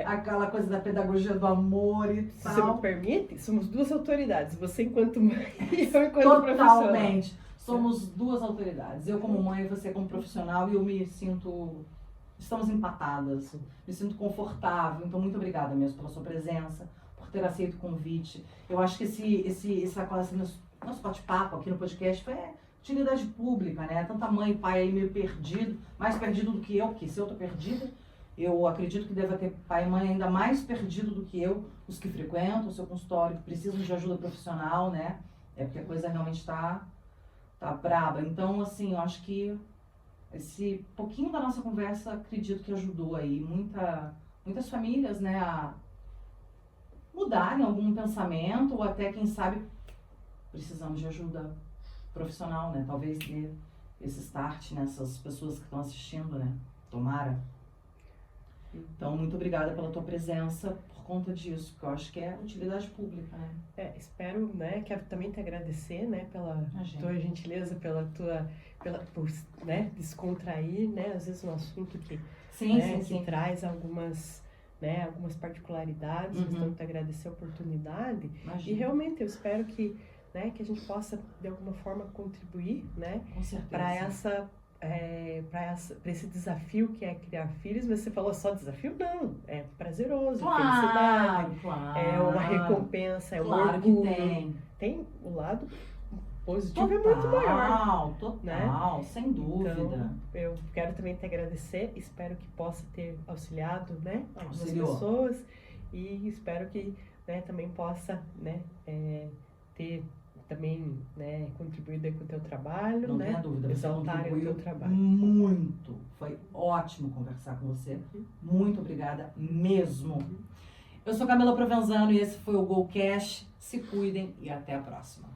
Aquela coisa da pedagogia do amor e tal. Se você me permite, somos 2 autoridades. Você enquanto mãe e eu enquanto profissional. Totalmente. Somos 2 autoridades. Eu como mãe e você como profissional. E eu me sinto... Estamos empatadas. Me sinto confortável. Então, muito obrigada mesmo pela sua presença, por ter aceito o convite. Eu acho que nosso bate-papo aqui no podcast foi utilidade pública, né? Tanta mãe e pai aí meio perdido, mais perdido do que eu, porque se eu tô perdida, eu acredito que deva ter pai e mãe ainda mais perdido do que eu, os que frequentam o seu consultório, que precisam de ajuda profissional, né? Porque a coisa realmente tá braba. Então, assim, eu acho que esse pouquinho da nossa conversa, acredito que ajudou aí muitas famílias, né, a mudarem algum pensamento ou até, quem sabe, precisamos de ajuda profissional, né? Talvez dê esse start nessas pessoas que estão assistindo, né? Tomara. Então, muito obrigada pela tua presença por conta disso, porque eu acho que é utilidade pública, né? Espero, né? Quero também te agradecer, né? Pela tua gentileza, por né, descontrair, né? Às vezes um assunto que traz algumas particularidades. Então, te agradecer a oportunidade. Imagina. E realmente eu espero que a gente possa de alguma forma contribuir, né? Com certeza. Para esse desafio que é criar filhos. Mas você falou só desafio? Não, é prazeroso, claro, felicidade, claro. É uma recompensa, é um orgulho. Que tem o lado positivo, é muito maior. Total, né? Sem dúvida. Então, eu quero também te agradecer, espero que possa ter auxiliado, né, algumas pessoas, e espero que, né, também possa, né, ter também, né, contribuído com o teu trabalho, não né? tenha dúvida, você contribuiu o teu trabalho. Muito. Foi ótimo conversar com você. Muito obrigada mesmo. Eu sou Camila Provenzano e esse foi o GoCast. Se cuidem e até a próxima.